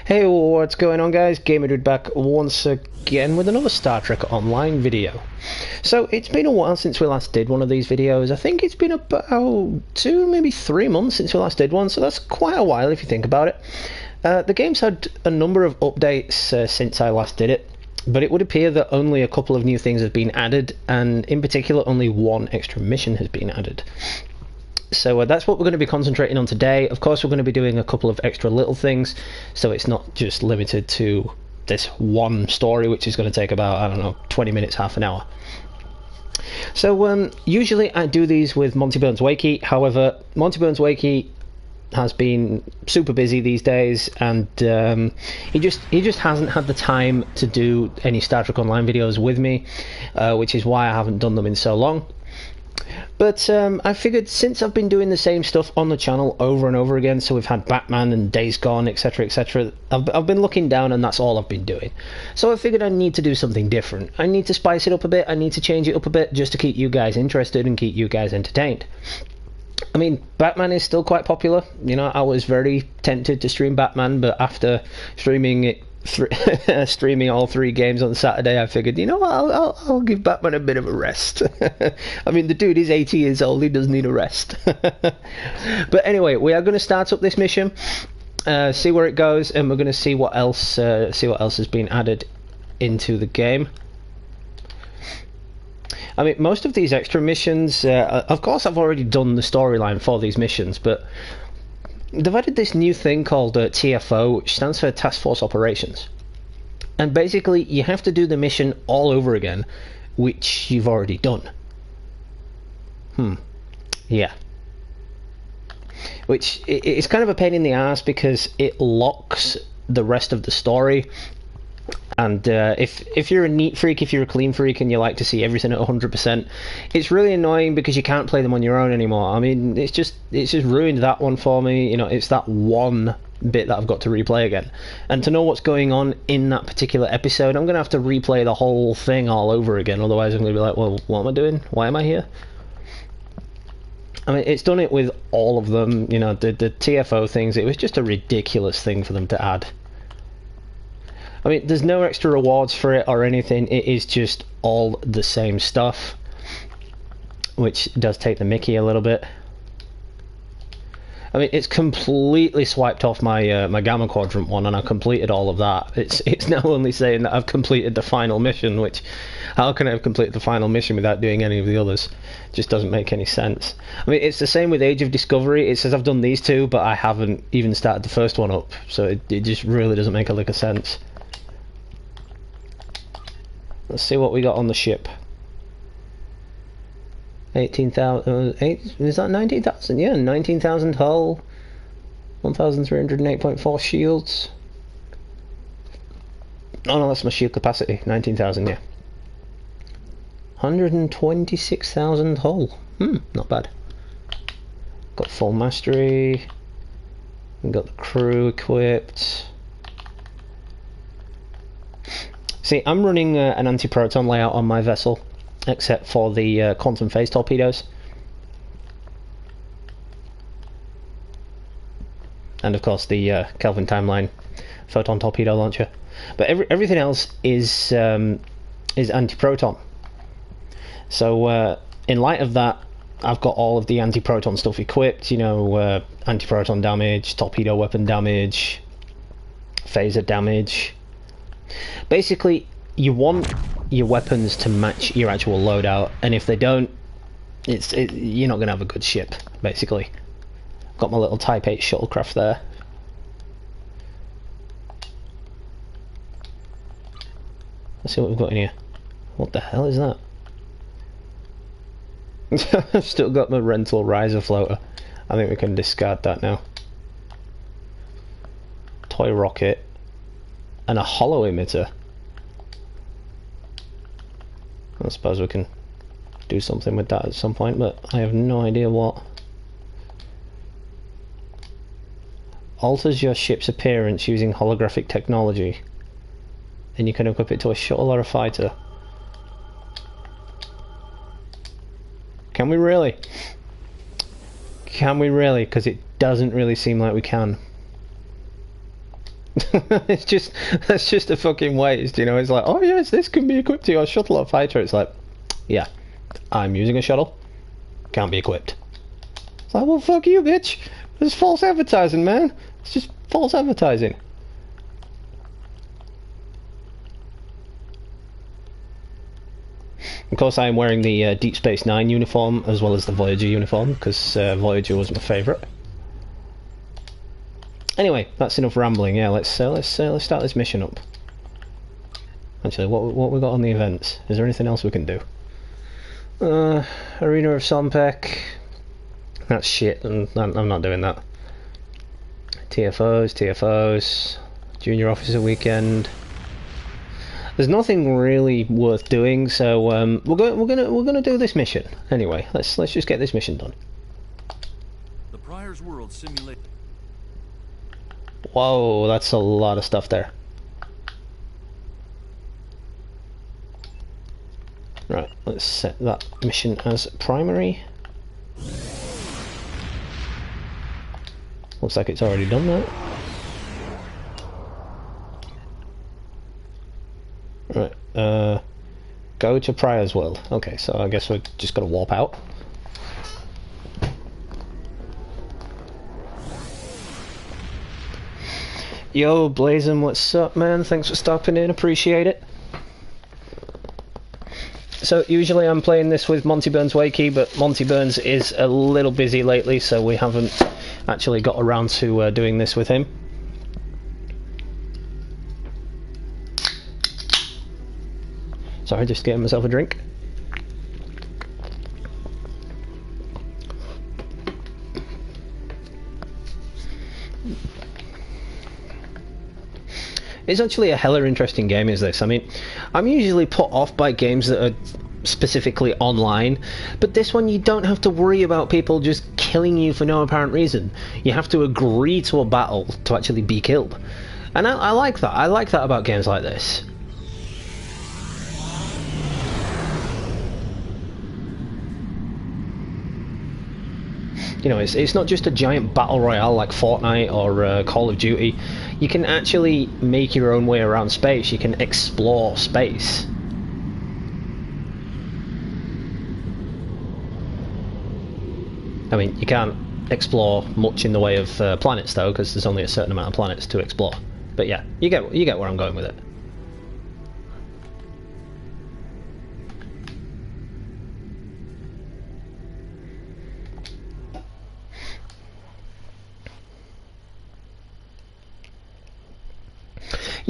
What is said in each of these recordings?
Hey, what's going on, guys? GamerDude back once again with another Star Trek Online video. So, it's been a while since we last did one of these videos. I think it's been about 2, maybe 3 months since we last did one, so that's quite a while if you think about it. The game's had a number of updates since I last did it, but it would appear that only a couple of new things have been added, and in particular only one extra mission has been added. So that's what we're going to be concentrating on today. Of course, we're going to be doing a couple of extra little things, so it's not just limited to this one story, which is going to take about, I don't know, 20 minutes, half an hour. So usually I do these with Monty Burns Wakey. However, Monty Burns Wakey has been super busy these days, and he just hasn't had the time to do any Star Trek Online videos with me, which is why I haven't done them in so long. But I figured, since I've been doing the same stuff on the channel over and over again, so we've had Batman and Days Gone, etc, etc, I've been looking down and that's all I've been doing. So I figured I need to do something different. I need to spice it up a bit, I need to change it up a bit, just to keep you guys interested and keep you guys entertained. I mean, Batman is still quite popular. You know, I was very tempted to stream Batman, but after streaming it, streaming all 3 games on Saturday, I figured, you know what, I'll give Batman a bit of a rest. I mean, the dude is 80 years old, he does need a rest. But anyway, we are going to start up this mission, see where it goes, and we're going to see what else has been added into the game. I mean, most of these extra missions, of course I've already done the storyline for these missions, but they've added this new thing called TFO, which stands for Task Force Operations. And basically, you have to do the mission all over again, which you've already done. Yeah. Which it's kind of a pain in the ass, because it locks the rest of the story. And if you're a neat freak, if you're a clean freak, and you like to see everything at 100%, it's really annoying because you can't play them on your own anymore. I mean, it's just ruined that one for me. You know, it's that one bit that I've got to replay again. And to know what's going on in that particular episode, I'm going to have to replay the whole thing all over again. Otherwise, I'm going to be like, well, what am I doing? Why am I here? I mean, it's done it with all of them. You know, the TFO things, it was just a ridiculous thing for them to add. I mean, there's no extra rewards for it or anything, it is just all the same stuff, which does take the mickey a little bit. I mean, it's completely swiped off my my Gamma Quadrant one, and I completed all of that. It's now only saying that I've completed the final mission, which, how can I have completed the final mission without doing any of the others? It just doesn't make any sense. I mean, it's the same with Age of Discovery. It says I've done these 2, but I haven't even started the first one up, so it just really doesn't make a lick of sense. Let's see what we got on the ship. 18,000, is that 19,000? Yeah, 19,000 hull, 1,308.4 shields. Oh no, that's my shield capacity, 19,000, yeah. 126,000 hull, not bad. Got full mastery, we've got the crew equipped. See, I'm running an anti-proton layout on my vessel, except for the quantum phase torpedoes. And of course the Kelvin Timeline photon torpedo launcher. But everything else is anti-proton. So in light of that, I've got all of the anti-proton stuff equipped, you know, anti-proton damage, torpedo weapon damage, phaser damage. Basically, you want your weapons to match your actual loadout, and if they don't, you're not going to have a good ship, basically. Got my little Type 8 shuttlecraft there. Let's see what we've got in here. What the hell is that? I've still got my rental riser floater. I think we can discard that now. Toy rocket. And a hollow emitter. I suppose we can do something with that at some point, but I have no idea what. Alters your ship's appearance using holographic technology. And you can equip it to a shuttle or a fighter. Can we really? Can we really? Because it doesn't really seem like we can. It's just, that's just a fucking waste, you know. It's like, oh yes, this can be equipped to your shuttle or fighter. It's like, yeah, I'm using a shuttle, can't be equipped. It's like, well, fuck you, bitch. It's false advertising, man. It's just false advertising. Of course, I am wearing the Deep Space Nine uniform as well as the Voyager uniform because Voyager was my favourite. Anyway, that's enough rambling. Yeah, let's start this mission up. Actually, what we got on the events? Is there anything else we can do? Arena of Sompek. That's shit, and I'm not doing that. TFOs. Junior Officer Weekend. There's nothing really worth doing, so we're gonna do this mission anyway. Let's just get this mission done. The Prior's World simulate. Whoa, that's a lot of stuff there. Right, let's set that mission as primary. Looks like it's already done that. Right, go to Prior's World. Okay, so I guess we're just gonna warp out. Yo, Blazin', what's up, man? Thanks for stopping in, appreciate it. So, usually I'm playing this with Monty Burns Wakey, but Monty Burns is a little busy lately, so we haven't actually got around to doing this with him. Sorry, just getting myself a drink. It's actually a hella interesting game, is this. I mean, I'm usually put off by games that are specifically online, but this one you don't have to worry about people just killing you for no apparent reason. You have to agree to a battle to actually be killed. And I like that. I like that about games like this. You know, it's not just a giant battle royale like Fortnite or Call of Duty. You can actually make your own way around space. You can explore space. I mean, you can't explore much in the way of planets though, because there's only a certain amount of planets to explore. But yeah, you get where I'm going with it.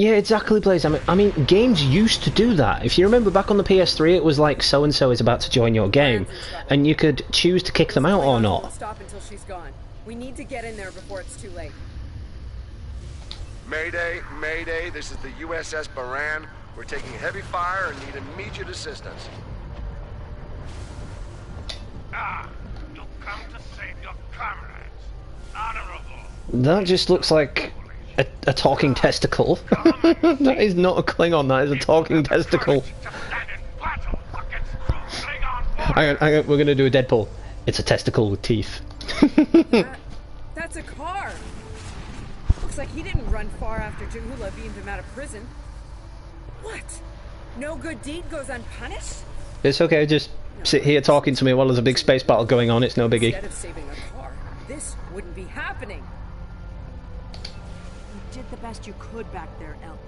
Yeah, exactly, Blaze. I mean, games used to do that. If you remember back on the PS3, it was like so-and-so is about to join your game, and you could choose to kick them out or not. Stop until she's gone. We need to get in there before it's too late. Mayday, Mayday, this is the USS Baran. We're taking heavy fire and need immediate assistance. You come to save your comrades. Honorable. That just looks like a talking testicle. That is not a Klingon, that is a talking testicle. We're gonna do a Deadpool. It's a testicle with teeth. That's a car. Looks like he didn't run far after Jahula beamed him out of prison. What? No good deed goes unpunished? It's okay, just sit here talking to me while there's a big space battle going on, it's no biggie. Instead of saving a car, this wouldn't be happening. You did the best you could back there, El.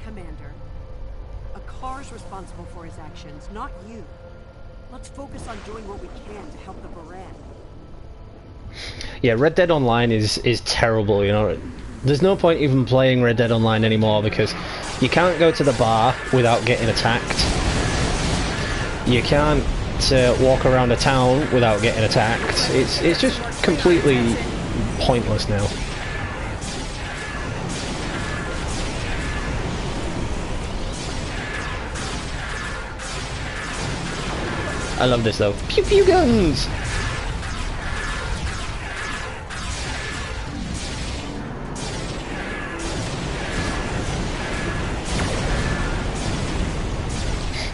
Commander. A car's responsible for his actions, not you. Let's focus on doing what we can to help the Baran. Yeah, Red Dead Online is terrible, you know. There's no point even playing Red Dead Online anymore because you can't go to the bar without getting attacked. You can't walk around a town without getting attacked. It's just completely pointless now. I love this though. Pew pew guns!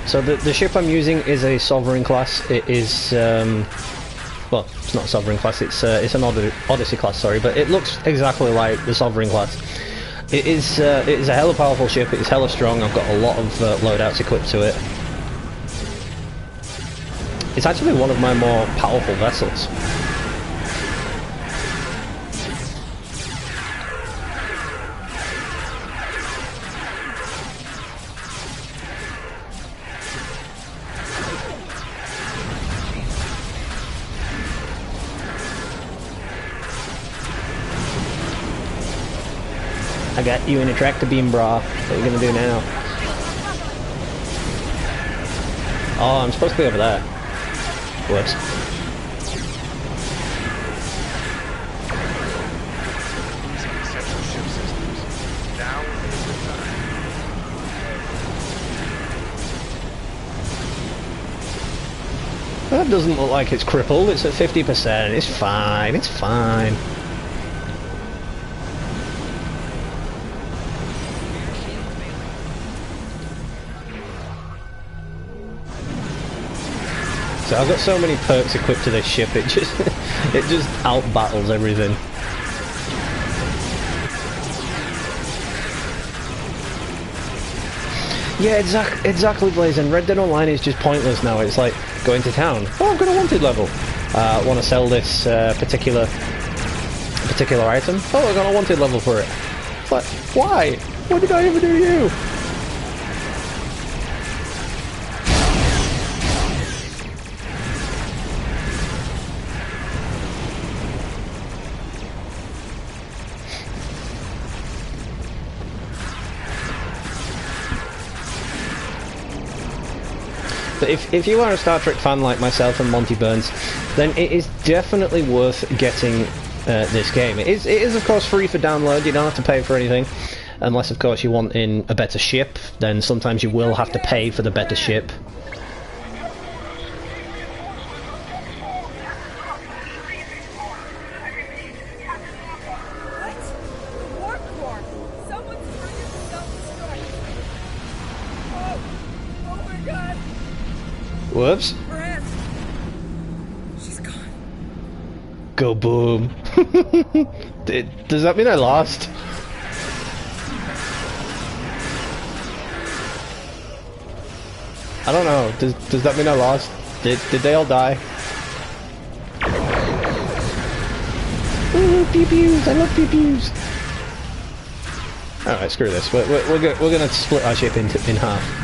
So the ship I'm using is a Sovereign class. It is, well, it's not a Sovereign class, it's an Odyssey class, sorry, but it looks exactly like the Sovereign class. It is a hella powerful ship. It is hella strong. I've got a lot of loadouts equipped to it. It's actually one of my more powerful vessels. I got you in a tractor beam, brah. What are you gonna do now? Oh, I'm supposed to be over there. Whoops. Central ship systems. Down is the time. That doesn't look like it's crippled. It's at 50%. It's fine. It's fine. So I've got so many perks equipped to this ship. It just out battles everything. Yeah, exactly, Blaze. And Red Dead Online is just pointless now. It's like going to town. Oh, I've got a wanted level. Want to sell this particular item? Oh, I got a wanted level for it. But why? What did I ever do to you? But if you are a Star Trek fan like myself and Monty Burns, then it is definitely worth getting this game. It is of course free for download. You don't have to pay for anything, unless of course you want in a better ship. Then sometimes you will have to pay for the better ship. Whoops. Brand. She's gone. Go boom. Does that mean I lost? I don't know. Does that mean I lost? Did they all die? Ooh, pew pews! I love pew pews. All right, screw this. We're gonna split our ship in half.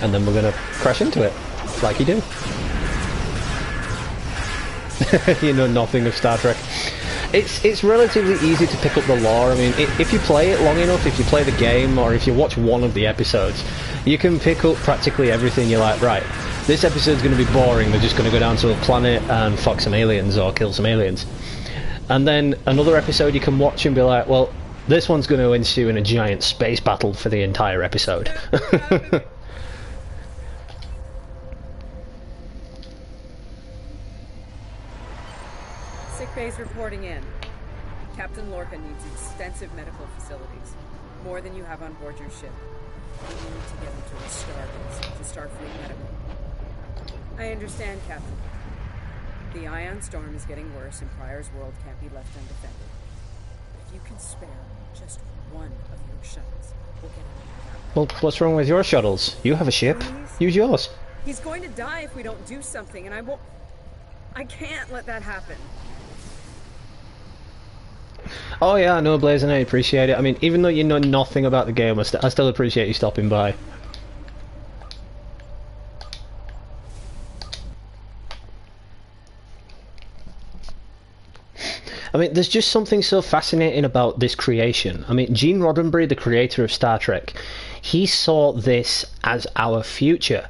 And then we're gonna crash into it, like you do. You know nothing of Star Trek. It's relatively easy to pick up the lore. I mean, if you play it long enough, if you play the game, or if you watch one of the episodes, you can pick up practically everything. You're like, right, this episode's going to be boring. They're just going to go down to a planet and fuck some aliens or kill some aliens. And then another episode you can watch and be like, well, this one's going to ensue in a giant space battle for the entire episode. Bay's reporting in. Captain Lorca needs extensive medical facilities. More than you have on board your ship. We need to get him to a Starbase, to Starfleet Medical. I understand, Captain. The ion storm is getting worse and Pryor's world can't be left undefended. If you can spare just one of your shuttles, we'll get him. Well, what's wrong with your shuttles? You have a ship. Please? Use yours. He's going to die if we don't do something, and I can't let that happen. Oh yeah, I know, Blaze, and I appreciate it. I mean, even though you know nothing about the game, I still appreciate you stopping by. I mean, there's just something so fascinating about this creation. I mean, Gene Roddenberry, the creator of Star Trek, he saw this as our future.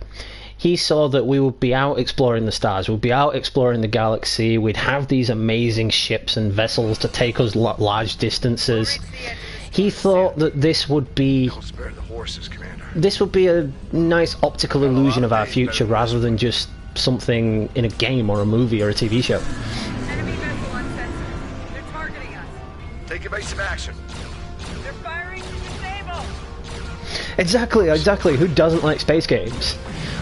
He saw that we would be out exploring the stars, we'd be out exploring the galaxy, we'd have these amazing ships and vessels to take us large distances. He thought that this would be... Don't spare the horses, Commander. This would be a nice optical illusion of our future rather than just something in a game or a movie or a TV show. Enemy vessel on sensor. They're targeting us. Take evasive action. They're firing to disable. Exactly. Who doesn't like space games?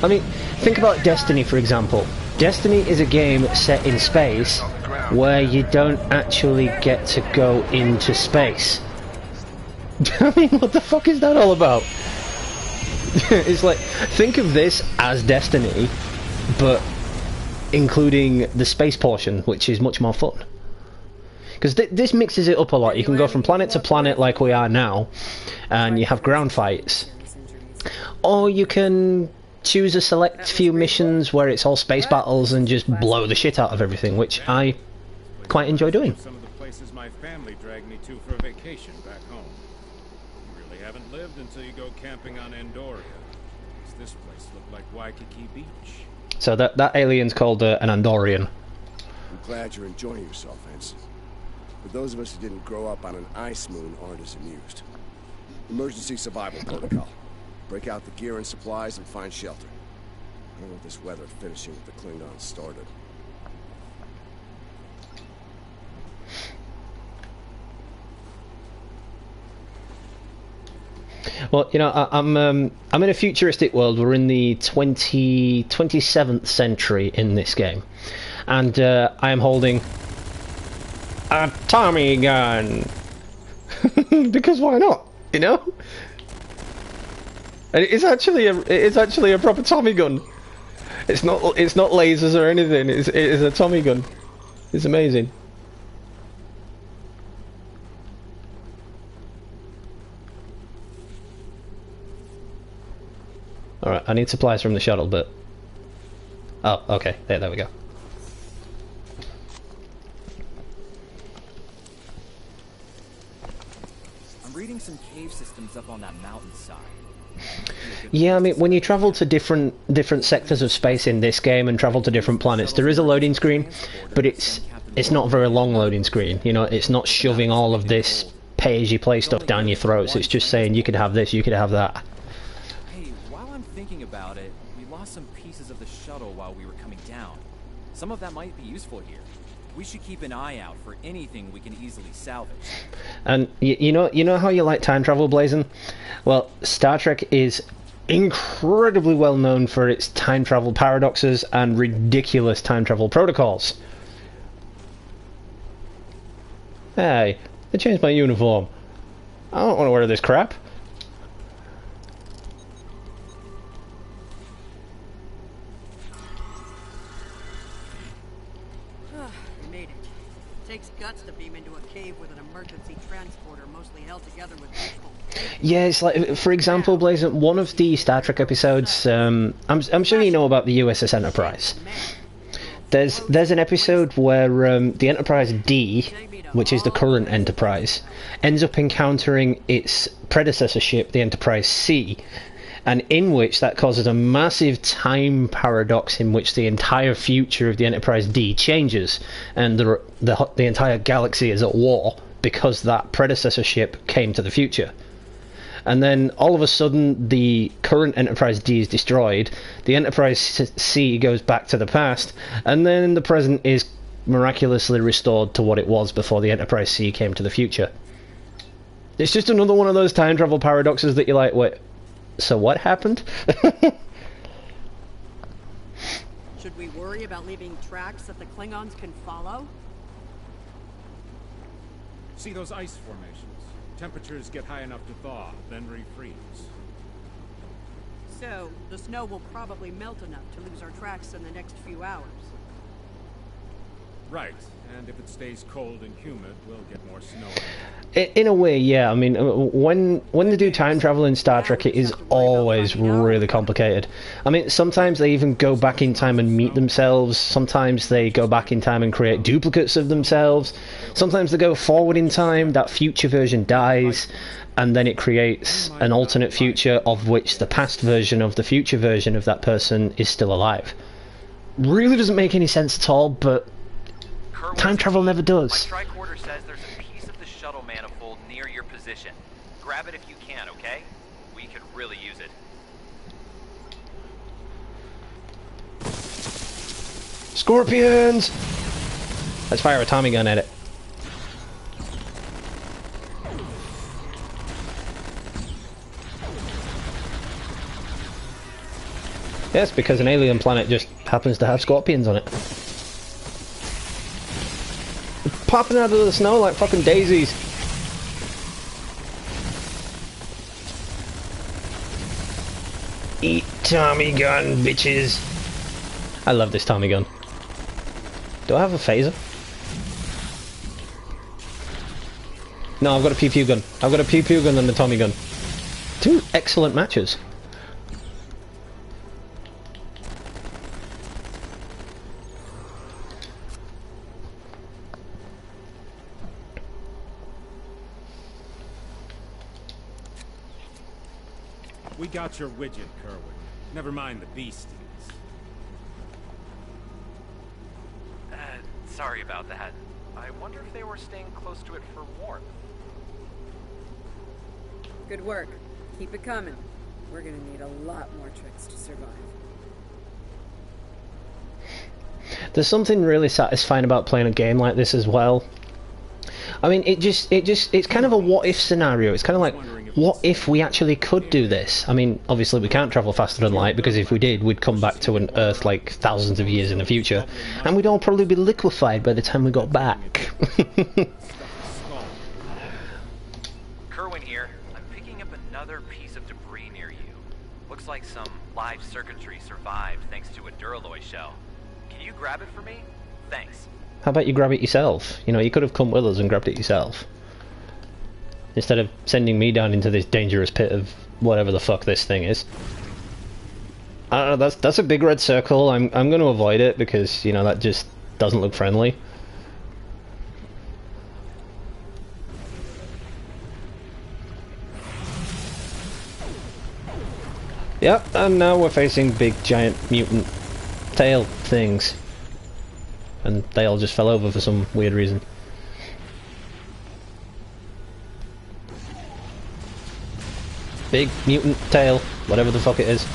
I mean, think about Destiny, for example. Destiny is a game set in space, ground. where you don't actually get to go into space. I mean, what the fuck is that all about? It's like, think of this as Destiny, but including the space portion, which is much more fun. Because this mixes it up a lot. You can go from planet to planet like we are now, and you have ground fights. Or you can choose a select few missions where it's all space battles and just blow the shit out of everything, which I quite enjoy doing. Some of the places my family dragged me to for a vacation back home. You really haven't lived until you go camping on Andoria. This place looked like Waikiki Beach. So that alien's called an Andorian. I'm glad you're enjoying yourself, Ensign. But those of us who didn't grow up on an ice moon aren't as amused. Emergency survival protocol. Break out the gear and supplies and find shelter. I don't want this weather finishing what the Klingons started. Well, you know, I'm in a futuristic world. We're in the 27th century in this game, and I am holding a Tommy gun because why not? You know, and it's actually a proper Tommy gun. It's not lasers or anything. It is a Tommy gun. It's amazing. Alright, I need supplies from the shuttle, but... Oh, okay. There we go. I'm reading some cave systems up on that mountainside. Yeah, I mean, when you travel to different sectors of space in this game and travel to different planets, there is a loading screen, but it's not a very long loading screen. You know, it's not shoving all of this pay-as-you-play stuff down your throats. It's just saying you could have this, you could have that. Thinking about it, we lost some pieces of the shuttle while we were coming down. Some of that might be useful here. We should keep an eye out for anything we can easily salvage. And you know how you like time travel, Blazon? Well, Star Trek is incredibly well known for its time travel paradoxes and ridiculous time travel protocols. Hey, they changed my uniform. I don't want to wear this crap. Guts to beam into a cave with an emergency transporter mostly held together with people. Yeah, it's like, for example, Blazon, one of the Star Trek episodes, I'm sure you know about the USS Enterprise. There's an episode where the Enterprise D, which is the current Enterprise, ends up encountering its predecessor ship, the Enterprise C, and in which that causes a massive time paradox in which the entire future of the Enterprise D changes, and the entire galaxy is at war because that predecessor ship came to the future. And then all of a sudden the current Enterprise D is destroyed, the Enterprise C goes back to the past, and then the present is miraculously restored to what it was before the Enterprise C came to the future. It's just another one of those time travel paradoxes that you're like, wait, so what happened? Should we worry about leaving tracks that the Klingons can follow? See those ice formations? Temperatures get high enough to thaw, then refreeze. So, the snow will probably melt enough to lose our tracks in the next few hours. Right, and if it stays cold and humid, we'll get more snow. In a way, yeah. I mean, when they do time travel in Star Trek, it is always really complicated. I mean, sometimes they even go back in time and meet themselves. Sometimes they go back in time and create duplicates of themselves. Sometimes they go forward in time, that future version dies, and then it creates an alternate future of which the past version of the future version of that person is still alive. Really doesn't make any sense at all, but time travel never does. My tricorder says there's a piece of the shuttle manifold near your position. Grab it if you can, okay? We could really use it. Scorpions! Let's fire a Tommy gun at it. Yes, because an alien planet just happens to have scorpions on it. popping out of the snow like fucking daisies. Eat Tommy gun, bitches. I love this Tommy gun. Do I have a phaser? No, I've got a pew pew gun. I've got a pew pew gun and a Tommy gun. Two excellent matches. We got your widget, Kerwin. Never mind the beasties. Sorry about that. I wonder if they were staying close to it for warmth. Good work. Keep it coming. We're gonna need a lot more tricks to survive. There's something really satisfying about playing a game like this as well. I mean, it's kind of a what-if scenario. It's kind of like, what if we actually could do this? I mean, obviously we can't travel faster than light, because if we did, we'd come back to an Earth like thousands of years in the future, and we'd all probably be liquefied by the time we got back. Kerwin here. I'm picking up another piece of debris near you. Looks like some live circuitry survived thanks to a Duralloy shell. Can you grab it for me? Thanks. How about you grab it yourself? You know, you could have come with us and grabbed it yourself. Instead of sending me down into this dangerous pit of whatever the fuck this thing is. I don't know, that's a big red circle. I'm going to avoid it because, you know, that just doesn't look friendly. Yep, and now we're facing big giant mutant tail things. And they all just fell over for some weird reason. Big mutant tail, whatever the fuck it is.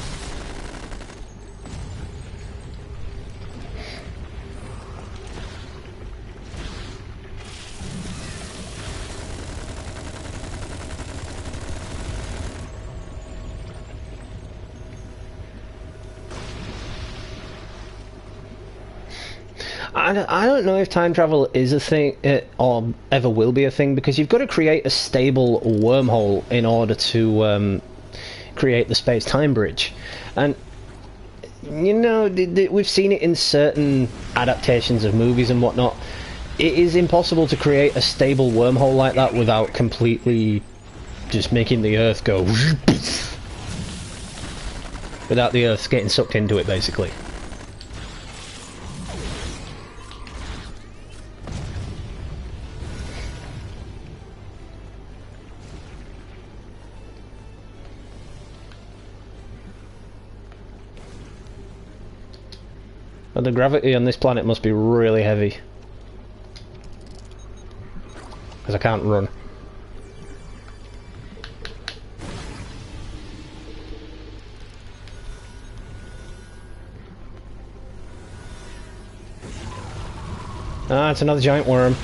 I don't know if time travel is a thing, or ever will be a thing, because you've got to create a stable wormhole in order to create the space-time bridge. And, you know, we've seen it in certain adaptations of movies and whatnot. It is impossible to create a stable wormhole like that without completely just making the Earth go... without the Earth getting sucked into it, basically. But the gravity on this planet must be really heavy. Because I can't run. Ah, it's another giant worm.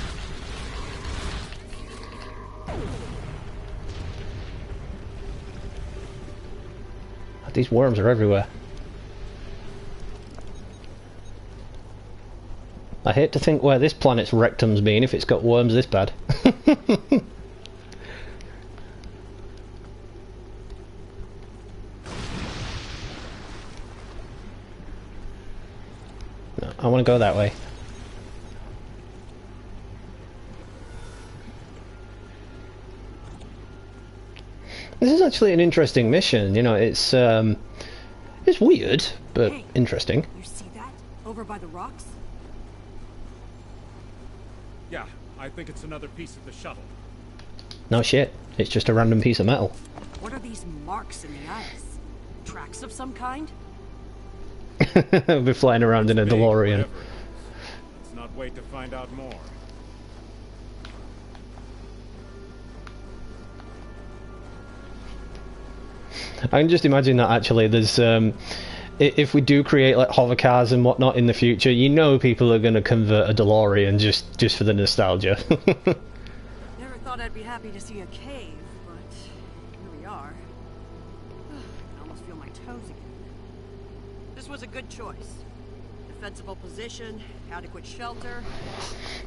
These worms are everywhere. I hate to think where this planet's rectum's been if it's got worms this bad. No, I want to go that way. This is actually an interesting mission, you know, it's weird, but hey, interesting. You see that? Over by the rocks? Yeah, I think it's another piece of the shuttle. No shit, it's just a random piece of metal. What are these marks in the ice? Tracks of some kind? We're flying around in a DeLorean. Let's not wait to find out more. I can just imagine that actually there's if we do create like hover cars and whatnot in the future, you know people are going to convert a DeLorean just for the nostalgia. Never thought I'd be happy to see a cave, but here we are. I almost feel my toes again. This was a good choice. defensible position, adequate shelter,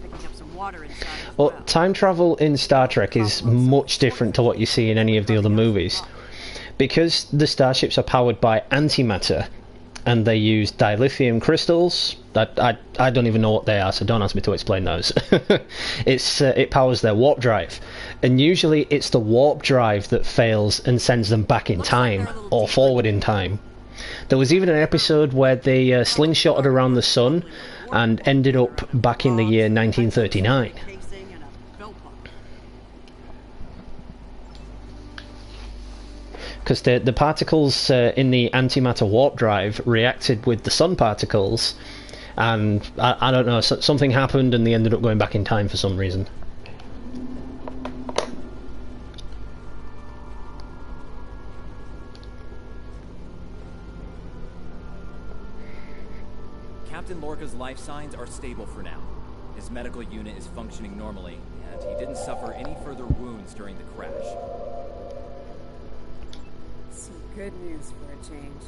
picking up some water inside as Well, well. time travel in Star Trek is much different to what you see in any of the other movies. Because the starships are powered by antimatter, and they use dilithium crystals. I don't even know what they are, so don't ask me to explain those. It powers their warp drive, and usually it's the warp drive that fails and sends them back in time or forward in time. There was even an episode where they slingshotted around the sun and ended up back in the year 1939. Casing and a belt buckle. Because the particles in the antimatter warp drive reacted with the sun particles, and I don't know, something happened and they ended up going back in time for some reason. Captain Lorca's life signs are stable for now. His medical unit is functioning normally, and he didn't suffer any further wounds during the crash. Some good news for a change.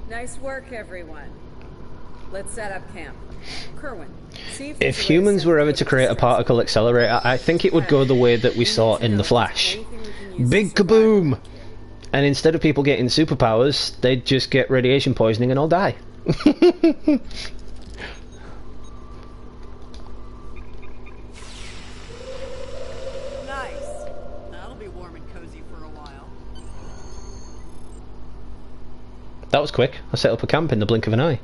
Nice work, everyone. Let's set up camp. Kerwin, see If there's a way to humans send were ever the to create a distance. particle accelerator, I think it would go the way that we saw in The Flash. Big kaboom! And instead of people getting superpowers, they'd just get radiation poisoning and all die. Nice. That'll be warm and cozy for a while. That was quick. I set up a camp in the blink of an eye.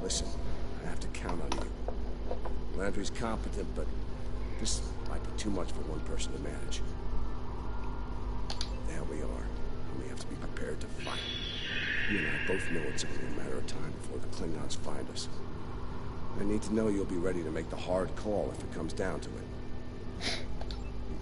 Listen, I have to count on you. Landry's competent, but this might be too much for one person to manage. There we are, and we have to be prepared to fight. You and I both know it's only a matter of time before the Klingons find us. I need to know you'll be ready to make the hard call if it comes down to it.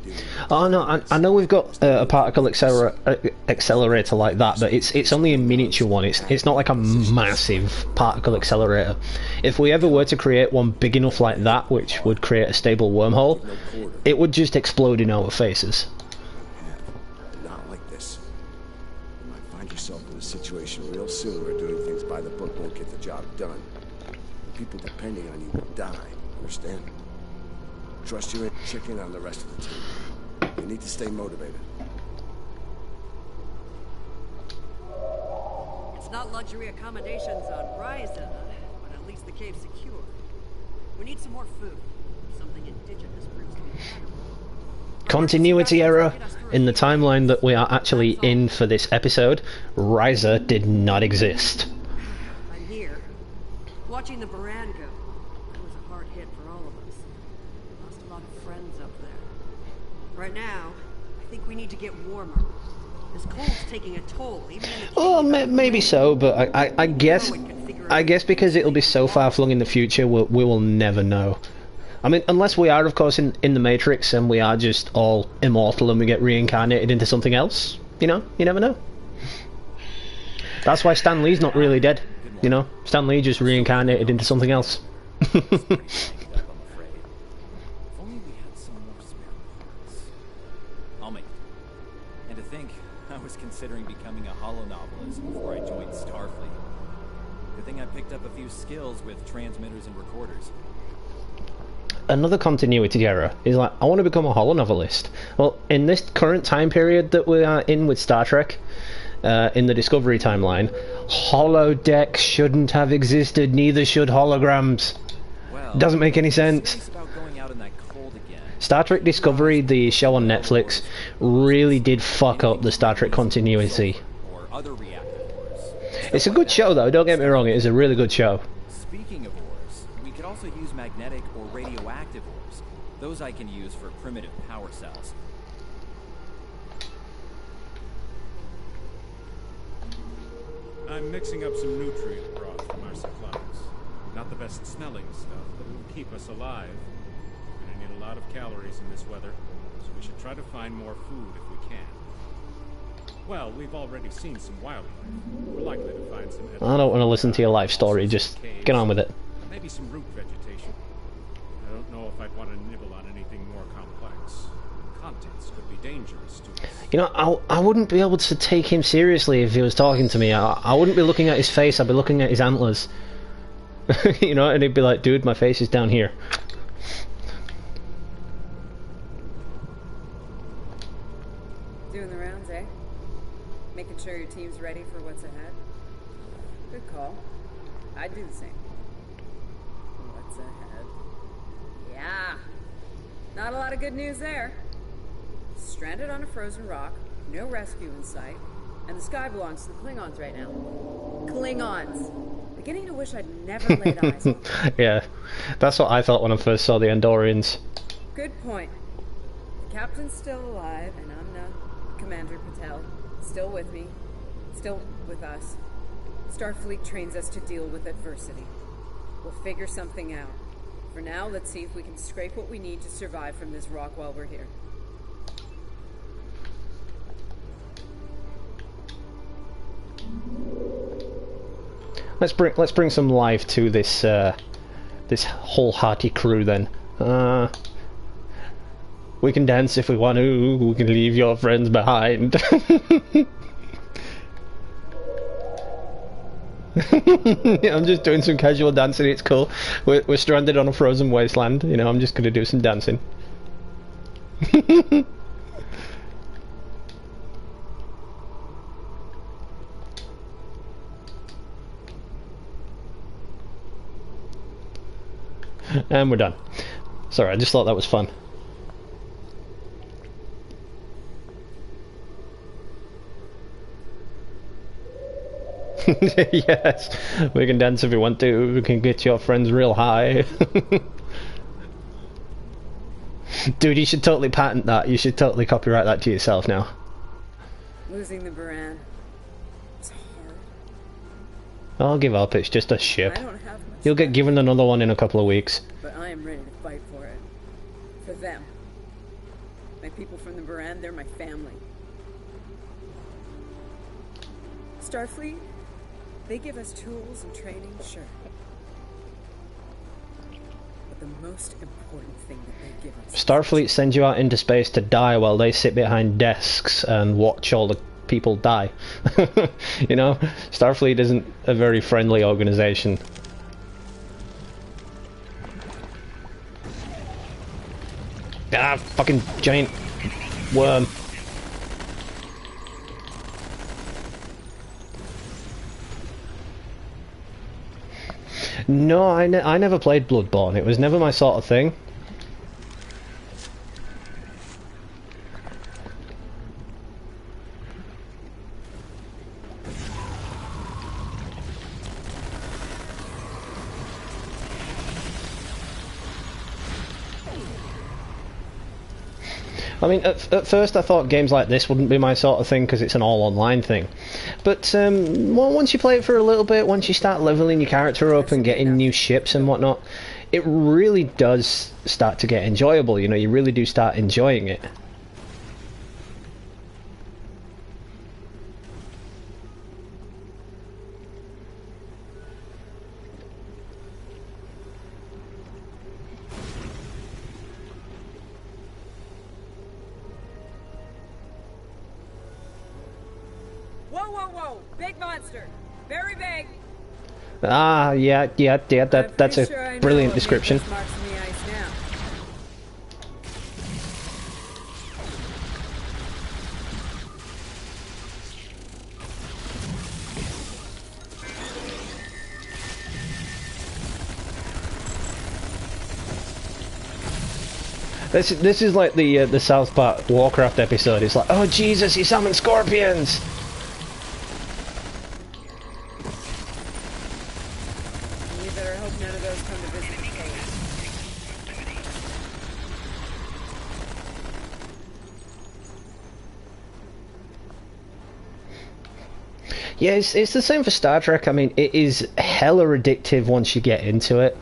You do. Oh no, I know we've got a particle accelerator like that, but it's only a miniature one. It's not like a massive particle accelerator. If we ever were to create one big enough like that, which would create a stable wormhole, it would just explode in our faces. Not like this. You might find yourself in a situation real soon where doing things by the book won't get the job done. People depending on you will die. Understand? Trust you and check in on the rest of the team. You need to stay motivated. It's not luxury accommodations on Ryza, but at least the cave's secure. We need some more food. Something indigenous proves to be valuable. Continuity error. In the timeline that we are actually in for this episode, Ryza did not exist. I'm here, watching the Baran go. That was a hard hit for all of us. We lost a lot of friends up there. Right now, I think we need to get warmer. This cold's taking a toll, even in the Well, cave. maybe so, but I guess because it'll be so far flung in the future, we will never know. I mean, unless we are, of course, in the Matrix and we are just all immortal and we get reincarnated into something else. You know, you never know. That's why Stan Lee's not really dead. You know, Stan Lee just reincarnated into something else. I'm afraid. If only we had some more spare parts. I'll make it. And to think, I was considering becoming a holonovelist before I joined Starfleet. Good thing I picked up a few skills with transmitters and recorders. Another continuity error is like, I want to become a holonovelist. Well, in this current time period that we are in with Star Trek, in the Discovery timeline, holodeck shouldn't have existed, neither should holograms. Well, Doesn't make any I'm sense. serious about going out in that cold again. Star Trek Discovery, the show on Netflix, really did fuck up the Star Trek continuity. Or other reactive ores. It's a good show though, don't get me wrong, it is a really good show. Speaking of ores, we could also use magnetic or radioactive ores. Those I can use for primitive power cells. I'm mixing up some nutrient broth from our supplies. Not the best smelling stuff, but it will keep us alive. We're gonna need a lot of calories in this weather, so we should try to find more food if we can. Well, we've already seen some wildlife. We're likely to find some... I don't want to listen to your life story, just get on with it. Maybe some root vegetation. I don't know if I'd want to nibble on anything more complex. contents could be dangerous to us. You know, I wouldn't be able to take him seriously if he was talking to me. I wouldn't be looking at his face, I'd be looking at his antlers. You know, and he'd be like, dude, my face is down here. Doing the rounds, eh? Making sure your team's ready for what's ahead. Good call. I'd do the same. What's ahead? Yeah. Not a lot of good news there. Stranded on a frozen rock, no rescue in sight, and the sky belongs to the Klingons right now. Klingons! Beginning to wish I'd never laid eyes on them. Yeah, that's what I thought when I first saw the Andorians. Good point. The captain's still alive, and Commander Patel, still with me, still with us. Starfleet trains us to deal with adversity. We'll figure something out. For now, let's see if we can scrape what we need to survive from this rock while we're here. Let's bring some life to this this whole-hearty crew then. We can dance if we want to. We can leave your friends behind. I'm just doing some casual dancing. It's cool. We're stranded on a frozen wasteland. You know, I'm just gonna do some dancing. And we're done. Sorry, I just thought that was fun. Yes, we can dance if we want to. We can get your friends real high. Dude, you should totally patent that. You should totally copyright that to yourself now. Losing the Baran. It's hard. I'll give up. It's just a ship. I don't have much. You'll get given another one in a couple of weeks. But I am ready to fight for it. For them. My people from the Baran, they're my family. Starfleet, they give us tools and training, sure. But the most important thing that they give us... Starfleet sends you out into space to die while they sit behind desks and watch all the people die. You know, Starfleet isn't a very friendly organization. Ah, fucking giant worm. No, I never played Bloodborne. It was never my sort of thing. I mean, at first I thought games like this wouldn't be my sort of thing because it's an all-online thing. But once you play it for a little bit, once you start leveling your character up and getting new ships and whatnot, it really does start to get enjoyable. You know, you really do start enjoying it. Whoa! Big monster! Very big! Ah, yeah, that's a brilliant description. This is like the South Park Warcraft episode. It's like, oh Jesus, he summoned scorpions! You better hope none of those come to visit the cave. Yeah, it's the same for Star Trek. I mean, it is hella addictive once you get into it.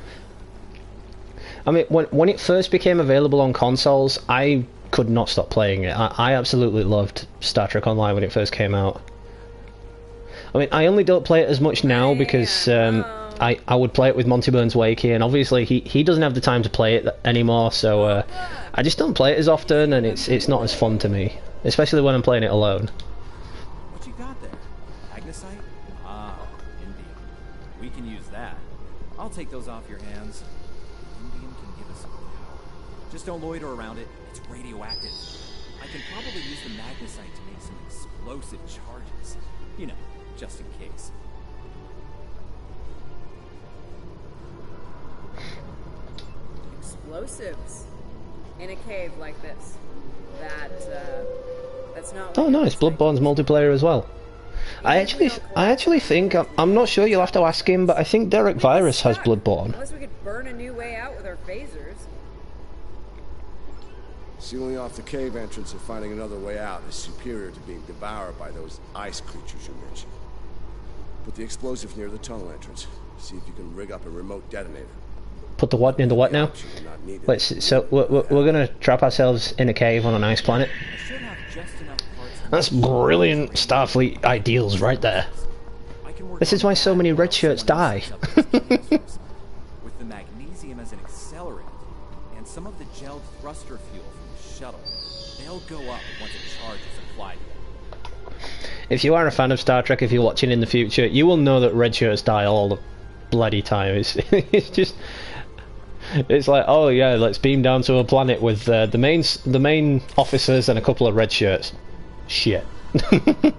I mean, when it first became available on consoles, I could not stop playing it. I absolutely loved Star Trek Online when it first came out. I mean, I only don't play it as much now because I would play it with Monty Burns Wakey, and obviously he doesn't have the time to play it anymore, so I just don't play it as often, and it's not as fun to me, especially when I'm playing it alone. What you got there? Magnesite? Ah, Indium. We can use that. I'll take those off your hands. Indium can give us some power. Just don't loiter around it. It's radioactive. I can probably use the magnesite to make some explosive charges. You know, just in case. Explosives in a cave like this. That's not. Oh, nice. Bloodborne's multiplayer as well. I actually think I'm not sure. You'll have to ask him, but I think Derek Virus has Bloodborne. Unless we could burn a new way out with our phasers. Sealing off the cave entrance and finding another way out is superior to being devoured by those ice creatures you mentioned. Put the explosive near the tunnel entrance. See if you can rig up a remote detonator. Put the what in the what now? Wait, so we're gonna trap ourselves in a cave on an ice planet? That's brilliant Starfleet ideals right there. This is why so many red shirts die. With the magnesium as an accelerant and some of the gelled thruster fuel from the shuttle, they'll go up once a charge is applied. If you are a fan of Star Trek, if you're watching in the future, you will know that red shirts die all the bloody time. It's just, it's like, oh yeah, let's beam down to a planet with the main officers and a couple of red shirts. Shit. Glad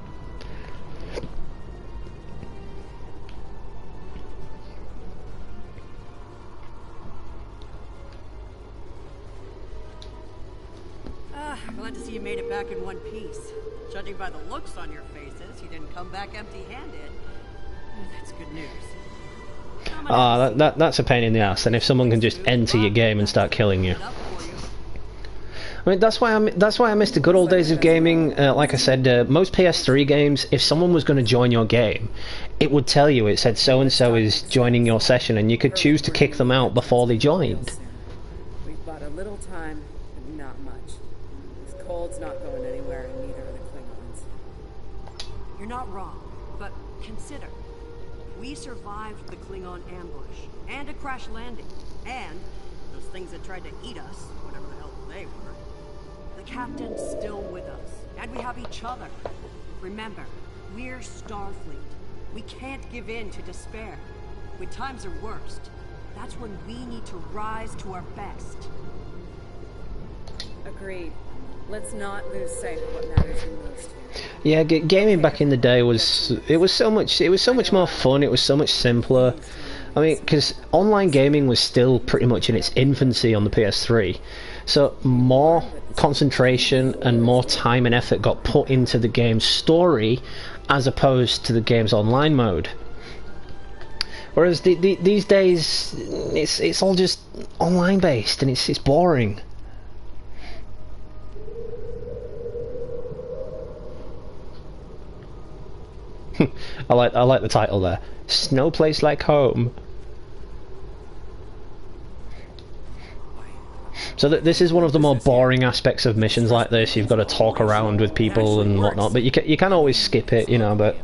to see you made it back in one piece. Judging by the looks on your faces, you didn't come back empty-handed. That's good news. That's a pain in the ass. And if someone can just enter your game and start killing you. I mean, that's why I miss the good old days of gaming. Like I said, most PS3 games, if someone was going to join your game, it would tell you. It said so and so is joining your session, and you could choose to kick them out before they joined. We've bought a little time, but not much. This cold's not going anywhere, and neither are the Klingons. You're not wrong, but consider. We survived the Klingon ambush, and a crash landing, and those things that tried to eat us, whatever the hell they were. The captain's still with us, and we have each other. Remember, we're Starfleet. We can't give in to despair. When times are worst, that's when we need to rise to our best. Agreed. Let's not lose sight of what matters the most here. Yeah, gaming back in the day was so much more fun. It was so much simpler. I mean, because online gaming was still pretty much in its infancy on the PS3, so more concentration and more time and effort got put into the game's story as opposed to the game's online mode. Whereas these days, it's all just online based, and it's boring. I like the title there. No place like home. So this is one of the more boring aspects of missions like this. You've got to talk around with people and whatnot, but you can always skip it, you know. But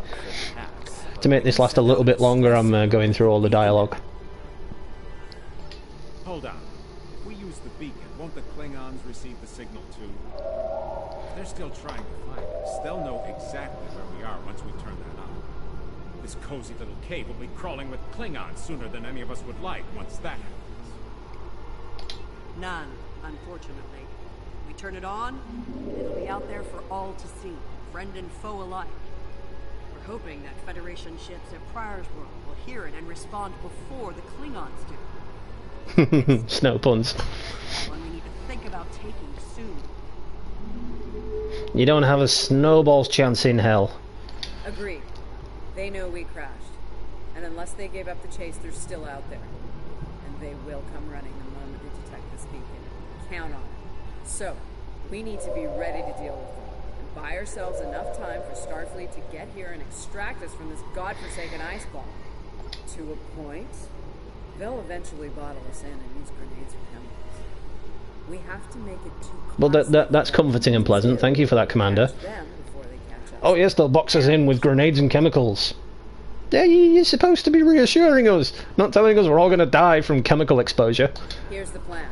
to make this last a little bit longer, I'm going through all the dialogue. Hold on. If we use the beacon, won't the Klingons receive the signal too? They're still trying to find us. They'll know exactly where we are once we turn that on. This cozy little cave will be crawling with Klingons sooner than any of us would like once that happens. None, unfortunately. We turn it on, it'll be out there for all to see, friend and foe alike. We're hoping that Federation ships at Pryor's World will hear it and respond before the Klingons do. Snow puns. One we need to think about taking soon. You don't have a snowball's chance in hell. Agreed. They know we crashed. And unless they gave up the chase, they're still out there. And they will come running the moment they detect this beacon. Count on it. So, we need to be ready to deal with them. And buy ourselves enough time for Starfleet to get here and extract us from this godforsaken ice ball. To a point, they'll eventually bottle us in and use grenades or chemicals. We have to make it too close. Well, that's comforting and pleasant. Thank you for that, Commander. Oh yes, they'll box us in with grenades and chemicals. You're supposed to be reassuring us, not telling us we're all going to die from chemical exposure. Here's the plan.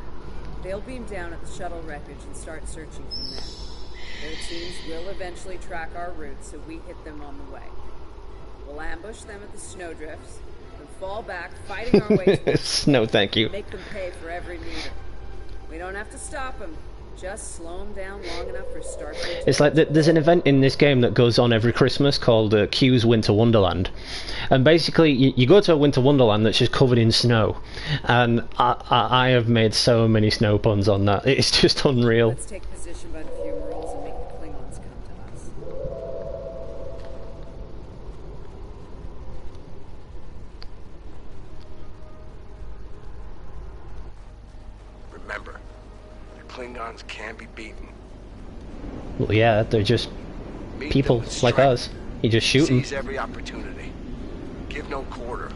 They'll beam down at the shuttle wreckage and start searching from there. Their teams will eventually track our route, so we hit them on the way. We'll ambush them at the snowdrifts, and fall back, fighting our way to No, thank you. make them pay for every meter. We don't have to stop them. Just slow them down long enough for Starfleet. It's like there's an event in this game that goes on every Christmas called Q's Winter Wonderland, and basically you go to a winter wonderland that's just covered in snow, and I have made so many snow puns on that. It's just unreal. Let's take position by the fumaroles and make the Klingons come to us. Remember, the Klingons can be beaten. Well, yeah, they're just Meet people them with like strength. us. You just shoot them. Seize every opportunity. Give no quarter.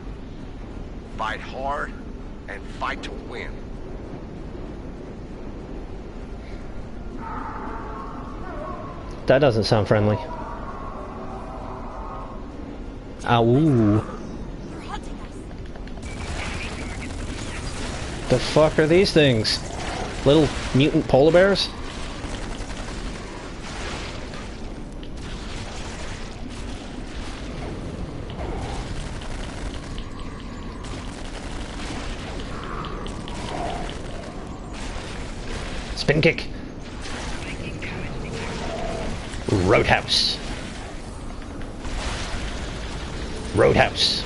Fight hard and fight to win. That doesn't sound friendly. Ow. The fuck are these things? Little mutant polar bears? Spin kick. Roadhouse. Roadhouse.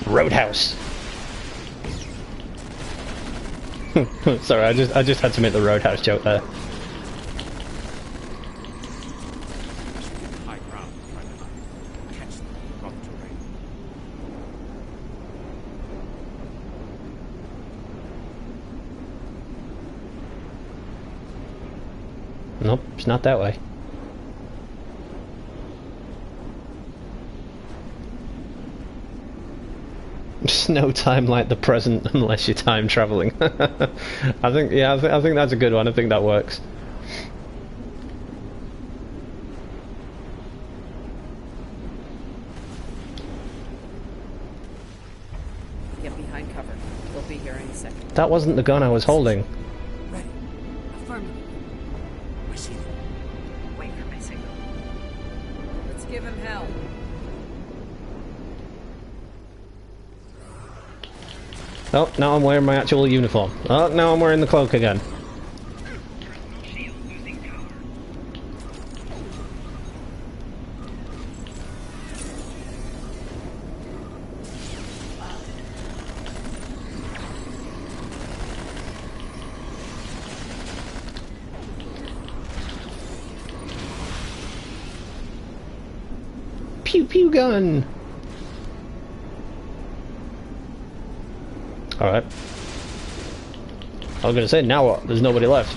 Roadhouse. Sorry, I just had to make the Roadhouse joke there. High ground, trying to catch them above terrain. Nope, it's not that way. There's no time like the present unless you're time traveling. I think that's a good one. I think that works. Get behind cover. They'll be here any second. That wasn't the gun I was holding. Ready. Affirmative. I see them. Wait for my signal. Let's give him hell. Oh, now I'm wearing my actual uniform. Oh, now I'm wearing the cloak again. Pew pew gun! Alright. I was gonna say, now what? There's nobody left.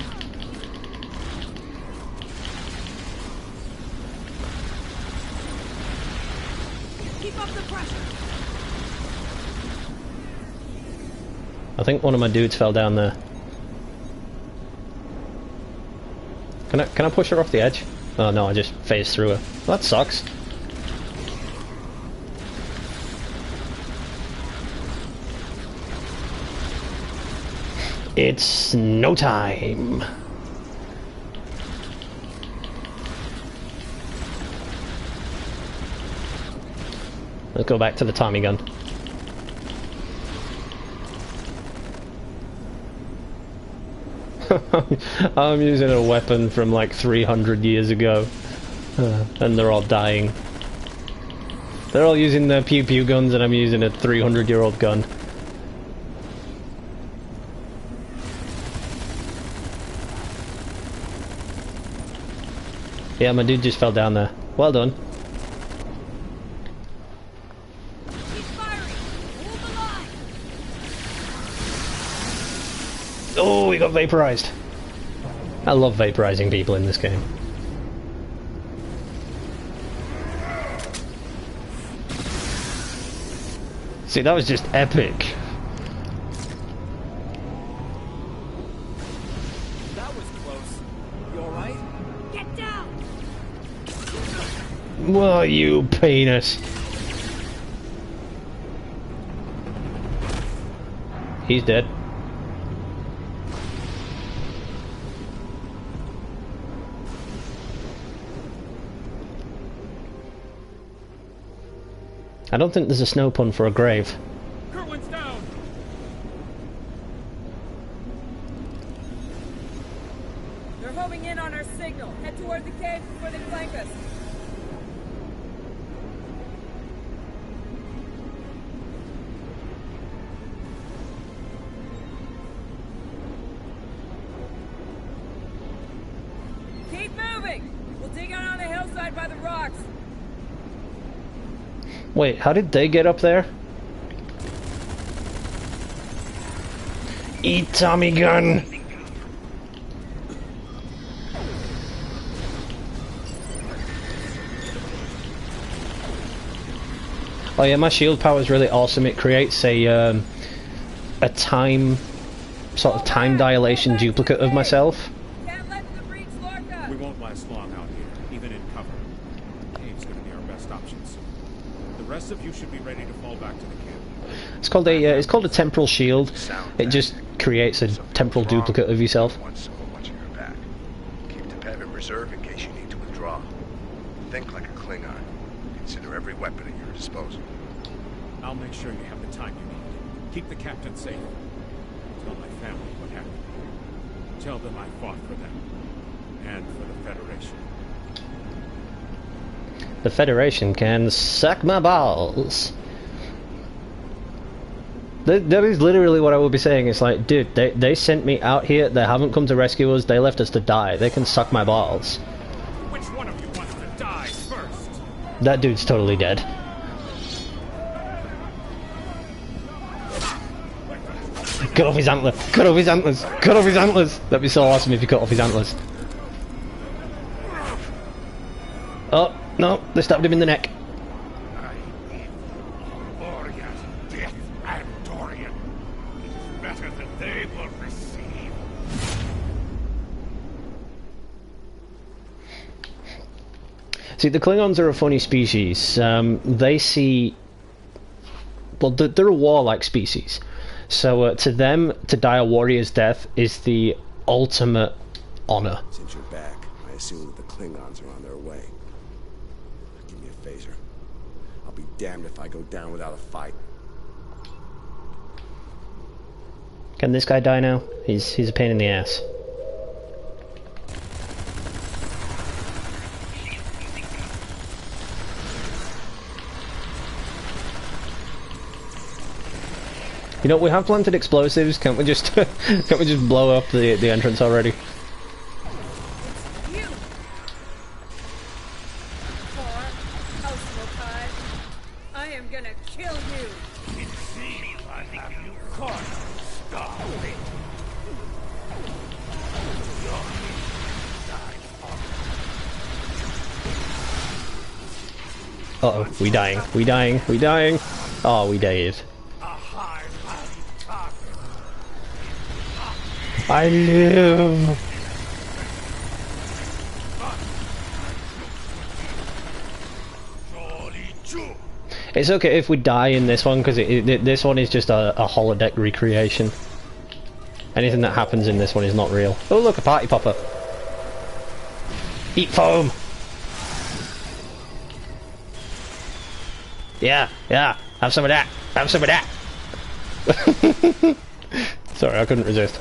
Keep up the pressure. I think one of my dudes fell down there. Can I push her off the edge? Oh no, I just phased through her. Well, that sucks. It's no time. Let's go back to the Tommy gun. I'm using a weapon from like 300 years ago. And they're all dying. They're all using their pew pew guns and I'm using a 300-year-old gun. Yeah, my dude just fell down there. Well done. Keep firing. Hold the line. Oh, we got vaporized. I love vaporizing people in this game. See, that was just epic. That was close. You alright? Get down. Well, you penis. He's dead. I don't think there's a snow pun for a grave. Kerwin's down! They're homing in on our signal. Head toward the cave before they flank us. Keep moving! We'll dig out on the hillside by the rocks. Wait, how did they get up there? Eat Tommy gun! Oh yeah, my shield power is really awesome. It creates a time, sort of time dilation duplicate of myself. Can't let them reach Lorca. We won't last long out here, even in cover. Cave's gonna be our best option soon. The rest of you should be ready to fall back to the camp. It's called a temporal shield. It just creates a temporal duplicate of yourself. Watching your back. Keep the pet in reserve in case you need to withdraw. Think like a Klingon. Consider every weapon at your disposal. I'll make sure you have the time you need. Keep the captain safe. Tell my family what happened. Tell them I fought for them. And for the Federation. The Federation can suck my balls. That is literally what I will be saying. It's like, dude, they sent me out here. They haven't come to rescue us. They left us to die. They can suck my balls. Which one of you wants to die first? That dude's totally dead. Cut off his antler. Cut off his antlers. Cut off his antlers. That'd be so awesome if you cut off his antlers. Oh, no. They stabbed him in the neck. See, the Klingons are a funny species. They see... Well, they're a warlike species. So to them, to die a warrior's death is the ultimate honor. Since you're back, I assume that the Klingons are on their way. Give me a phaser. I'll be damned if I go down without a fight. Can this guy die now? He's a pain in the ass. You know, we have planted explosives. Can't we just blow up the entrance already? You. I am gonna kill you. It seems I have you caught, Starling. Uh-oh, we dying. We dying. We dying. Oh, we died. I live. It's okay if we die in this one, because this one is just a holodeck recreation. Anything that happens in this one is not real. Oh look, a party popper. Eat foam. Yeah, yeah. Have some of that. Have some of that. Sorry, I couldn't resist.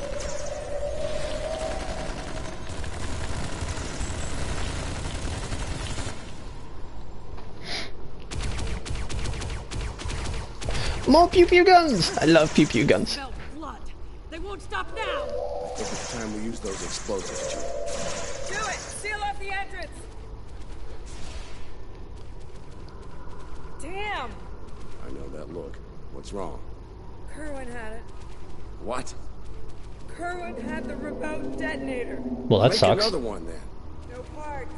More pew pew guns! I love pew pew guns. Smell blood. They won't stop now. I think it's time we use those explosives, Chief. Do it! Seal off the entrance! Damn! I know that look. What's wrong? Kerwin had it. What? Kerwin had the remote detonator. Well, that Make sucks. another one then. No parts.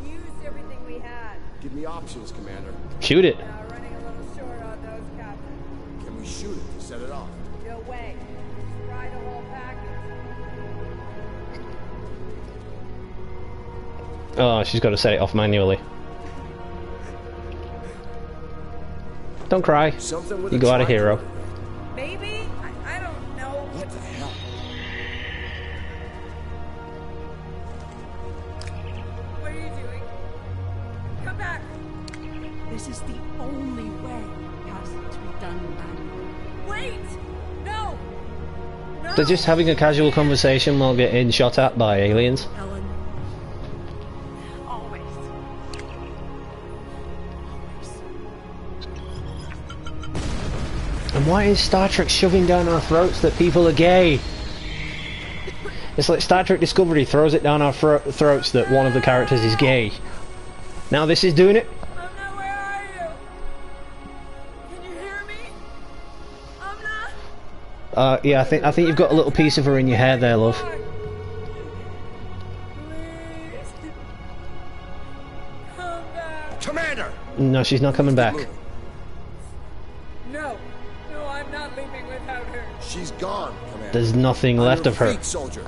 We used everything we had. Give me options, Commander. Shoot it. Now running a little short on those, Captain. Can we shoot it to set it off? No way. Just fry the whole package. Oh, she's got to set it off manually. Don't cry. Something with You a got a triangle. hero. Maybe? I don't know. What the hell? What are you doing? Come back. This is the only way it has to be done, man. Wait! No! No! They're just having a casual conversation while getting shot at by aliens. Ellen. Always. And why is Star Trek shoving down our throats that people are gay? It's like Star Trek Discovery throws it down our throats that one of the characters is gay. Now this is doing it. Amna, where are you? Can you hear me? Amna? Yeah, I think you've got a little piece of her in your hair there, love. Please. Come back. Commander! No, she's not coming back. No. No, I'm not leaving without her. She's gone, Commander. There's nothing On left your of her. feet, soldier.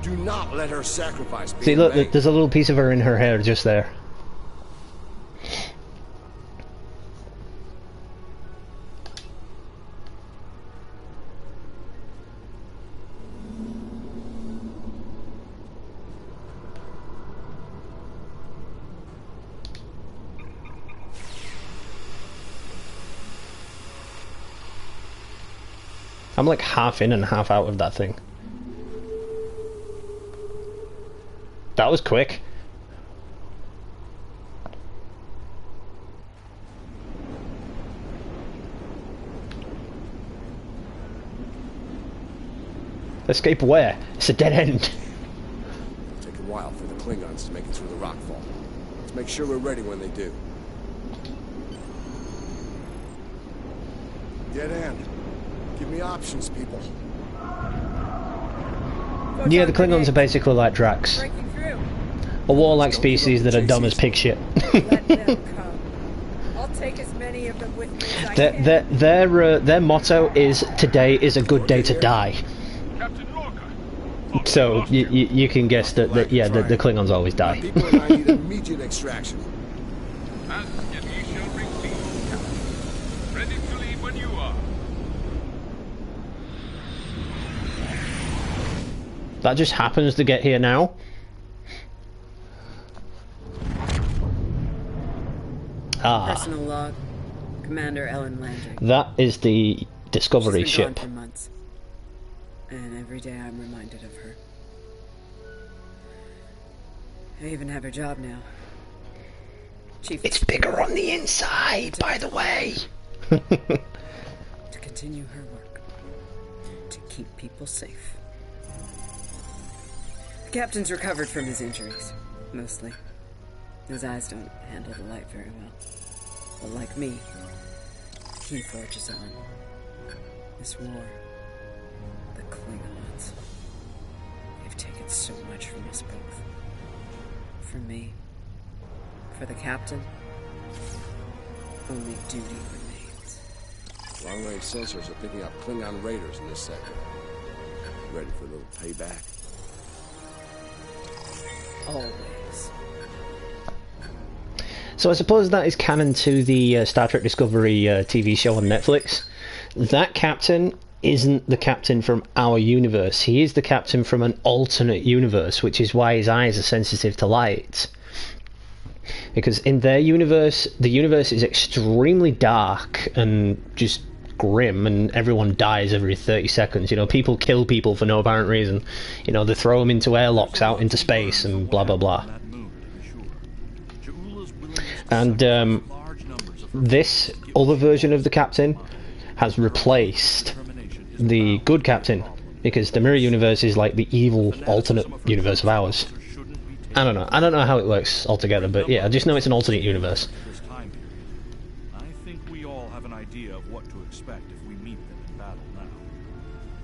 Do not let her sacrifice being See, look, made. there's a little piece of her in her hair just there. I'm like half in and half out of that thing. That was quick. Escape where? It's a dead end. It'll take a while for the Klingons to make it through the rockfall. Let's make sure we're ready when they do. Dead end. Give me options, people. Yeah, the Klingons are basically like Drax. Breaking through. A warlike species that are dumb as pig shit. Let them come. I'll take as many of them with me as I can. Their motto is "Today is a good day to die." Captain Lorca. So you can guess that the Klingons always My die. people and I need immediate extraction. As shall receive, Captain. Ready to leave when you are. That just happens to get here now. Ah, Personal log. Commander Ellen Landry. that is the Discovery She's been ship. gone for months. And every day I'm reminded of her. I even have her job now. Chief. It's bigger on the inside, by the way. To continue her work. To keep people safe. The captain's recovered from his injuries. Mostly. His eyes don't handle the light very well. But like me, he forges on. This war, the Klingons, they've taken so much from us both. For me, for the captain, only duty remains. Long-range sensors are picking up Klingon raiders in this sector. Ready for a little payback? Always. So I suppose that is canon to the Star Trek Discovery TV show on Netflix. That captain isn't the captain from our universe. He is the captain from an alternate universe, which is why his eyes are sensitive to light. Because in their universe, the universe is extremely dark and just grim, and everyone dies every 30 seconds. You know, people kill people for no apparent reason. You know, they throw them into airlocks out into space and blah blah blah. And this other version of the captain has replaced the good captain, because the mirror universe is like the evil alternate universe of ours. I don't know how it works altogether, but yeah, I just know it's an alternate universe. I think we all have an idea of what to expect if we meet them in battle now.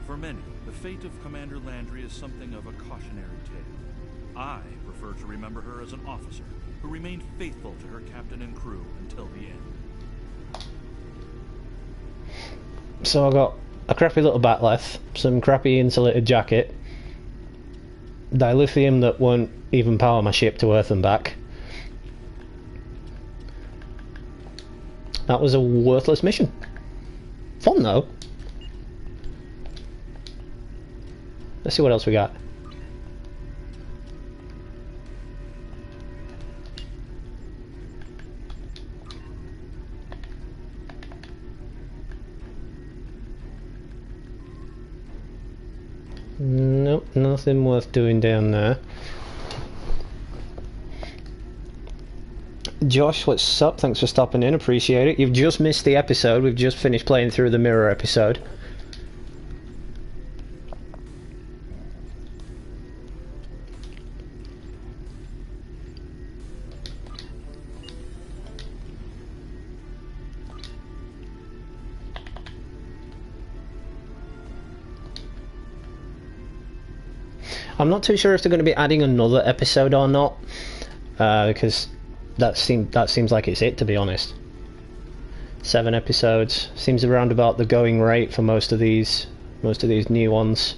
For many, the fate of Commander Landry is something of a cautionary tale. I prefer to remember her as an officer who remained faithful to her captain and crew until the end. So I got a crappy little bat'leth, some crappy insulated jacket, dilithium that won't even power my ship to Earth and back, That was a worthless mission. Fun though. Let's see what else we got. Nope, nothing worth doing down there. Josh, what's up? Thanks for stopping in, appreciate it. You've just missed the episode, we've just finished playing through the Mirror episode. I'm not too sure if they're going to be adding another episode or not, because that seems like it's it, to be honest. 7 episodes seems around about the going rate for most of these new ones.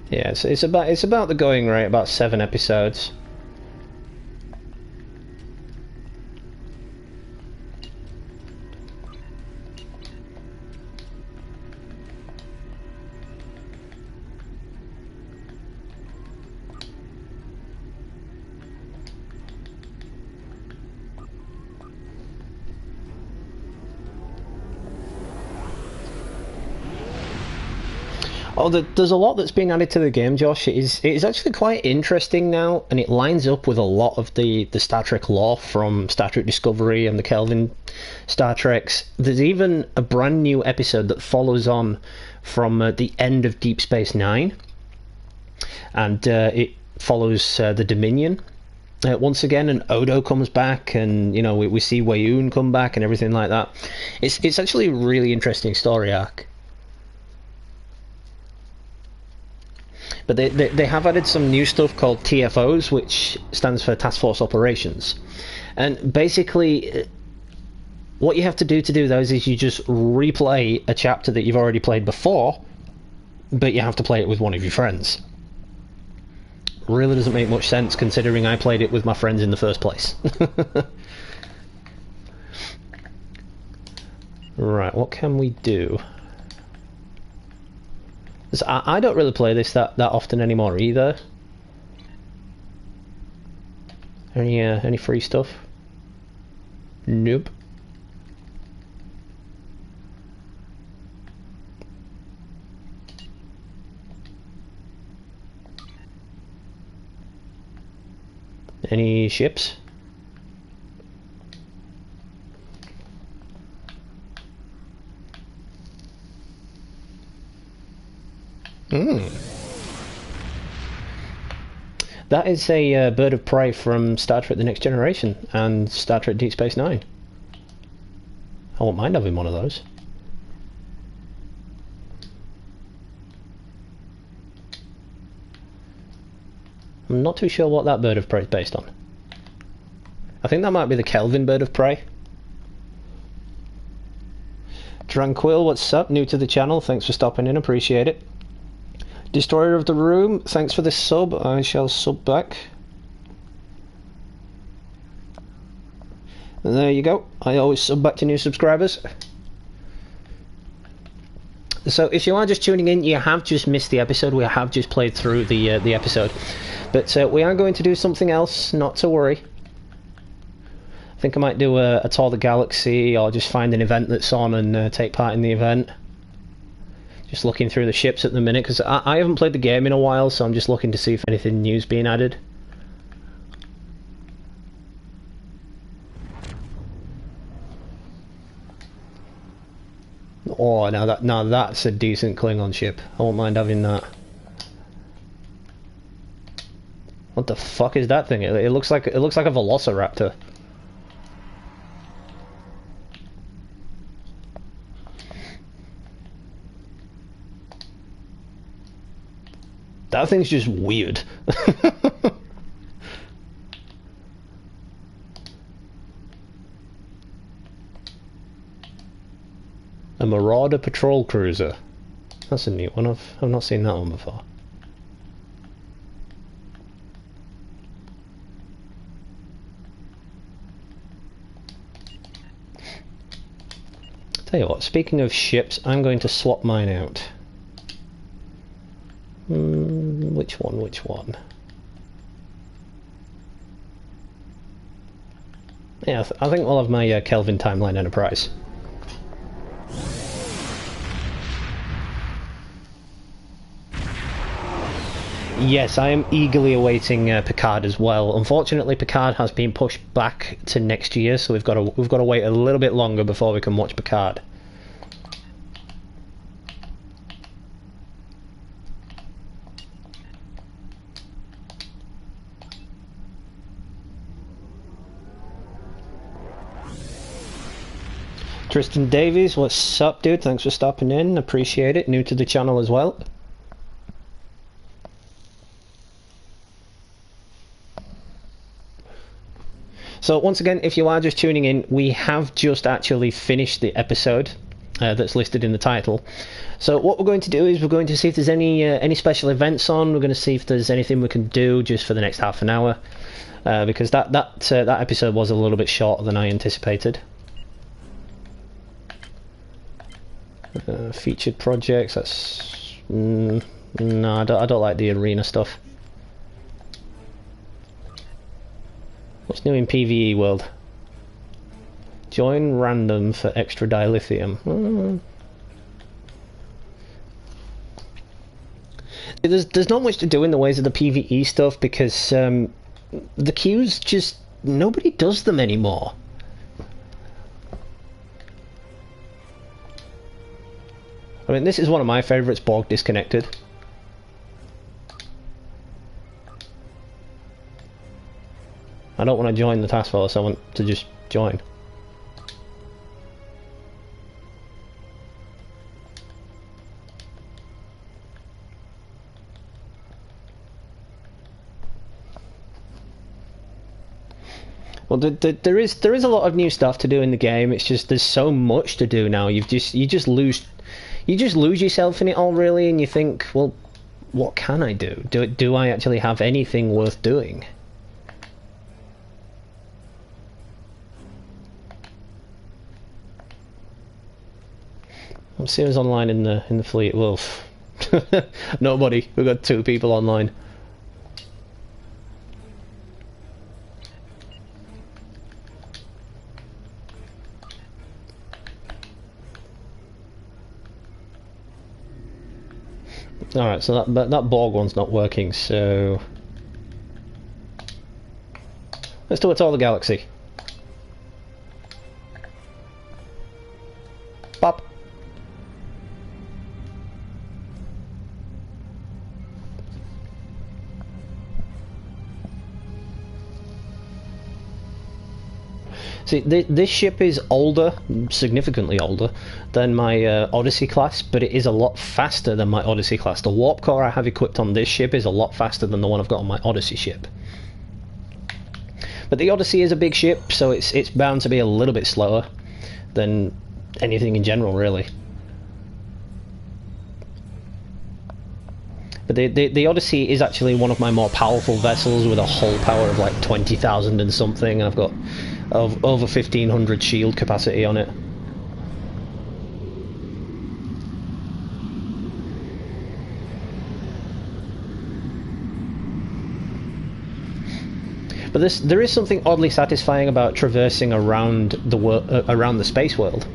Yeah, it's about the going rate, about 7 episodes. Oh, there's a lot that's been added to the game, Josh. It's actually quite interesting now, and it lines up with a lot of the Star Trek lore from Star Trek Discovery and the Kelvin Star Treks. There's even a brand new episode that follows on from the end of Deep Space Nine, and it follows the Dominion. Once again, and Odo comes back, and you know we see Weyoun come back and everything like that. It's actually a really interesting story arc. But they have added some new stuff called TFOs, which stands for Task Force Operations. And basically, what you have to do those is you just replay a chapter that you've already played before, but you have to play it with one of your friends. Really doesn't make much sense considering I played it with my friends in the first place. Right, what can we do? I don't really play this that often anymore either. Any free stuff? Nope. Any ships? That is a bird of prey from Star Trek The Next Generation and Star Trek Deep Space Nine. I won't mind having one of those. I'm not too sure what that bird of prey is based on. I think that might be the Kelvin bird of prey. Tranquil, what's up? New to the channel, thanks for stopping in, appreciate it. Destroyer of the Room, thanks for this sub, I shall sub back. And there you go, I always sub back to new subscribers. So if you are just tuning in, you have just missed the episode, we have just played through the episode. But we are going to do something else, not to worry. I think I might do a Tour of the Galaxy, or just find an event that's on and take part in the event. Just looking through the ships at the minute, because I haven't played the game in a while, so I'm just looking to see if anything new's been added. Oh, now that's a decent Klingon ship. I won't mind having that. What the fuck is that thing? It looks like a Velociraptor. That thing's just weird. A Marauder patrol cruiser. That's a new one. I've not seen that one before. Tell you what, speaking of ships, I'm going to swap mine out. Which one, which one? Yeah, I think we'll have my Kelvin Timeline Enterprise. Yes, I am eagerly awaiting Picard as well. Unfortunately, Picard has been pushed back to next year, so we've got to wait a little bit longer before we can watch Picard. Tristan Davies, what's up, dude? Thanks for stopping in. Appreciate it. New to the channel as well. So once again, if you are just tuning in, we have just actually finished the episode that's listed in the title. So what we're going to do is we're going to see if there's any special events on. We're going to see if there's anything we can do just for the next half an hour, because that episode was a little bit shorter than I anticipated. Featured projects. That's no, I don't like the arena stuff. What's new in PvE world? Join random for extra dilithium. There's not much to do in the ways of the PvE stuff because the queues just nobody does them anymore. I mean, this is one of my favourites, Borg Disconnected. I don't want to join the task force, I want to just join. Well, there is a lot of new stuff to do in the game. It's just there's so much to do now. You just lose yourself in it all, really, and you think, well, what can I do? Do I actually have anything worth doing? I'm seeing us online in the fleet. Wolf. Nobody. We've got 2 people online. Alright, so that Borg one's not working, so let's do it all the galaxy. Pop. See, this ship is older, significantly older, than my Odyssey class, but it is a lot faster than my Odyssey class. The warp core I have equipped on this ship is a lot faster than the one I've got on my Odyssey ship. But the Odyssey is a big ship, so it's bound to be a little bit slower than anything in general, really. But the Odyssey is actually one of my more powerful vessels with a hull power of like 20,000 and something, and I've got over 1,500 shield capacity on it. But there is something oddly satisfying about traversing around the space world.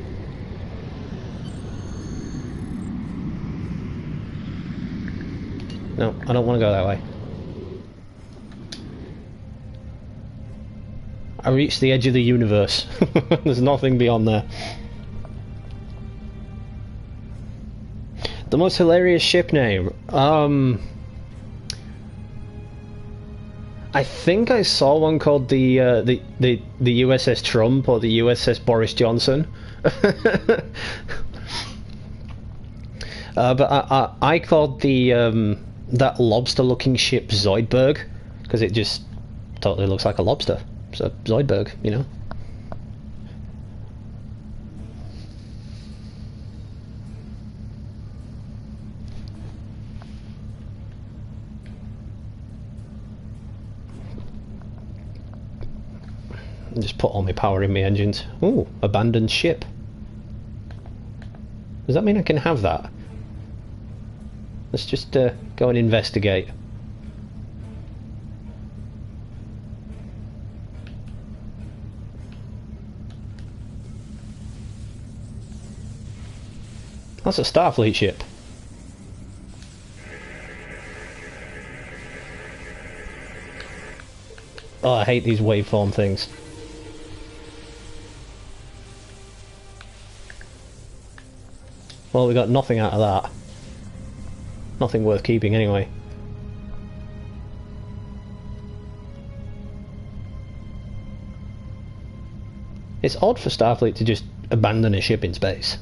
No, I don't want to go that way. I reached the edge of the universe. There's nothing beyond there. The most hilarious ship name. I think I saw one called the USS Trump or the USS Boris Johnson. But I called that lobster-looking ship Zoidberg because it just totally looks like a lobster. So Zoidberg, you know. And just put all my power in my engines. Ooh, abandoned ship. Does that mean I can have that? Let's just go and investigate. That's a Starfleet ship. Oh, I hate these waveform things. Well, we got nothing out of that. Nothing worth keeping anyway. It's odd for Starfleet to just abandon a ship in space.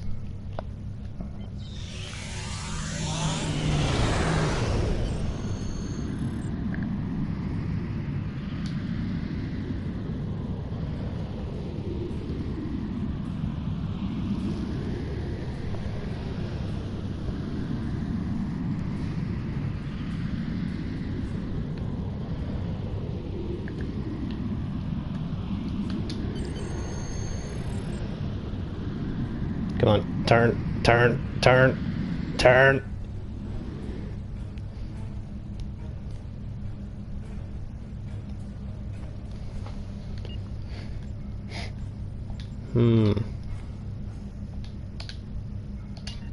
Come on, turn, turn, turn, turn.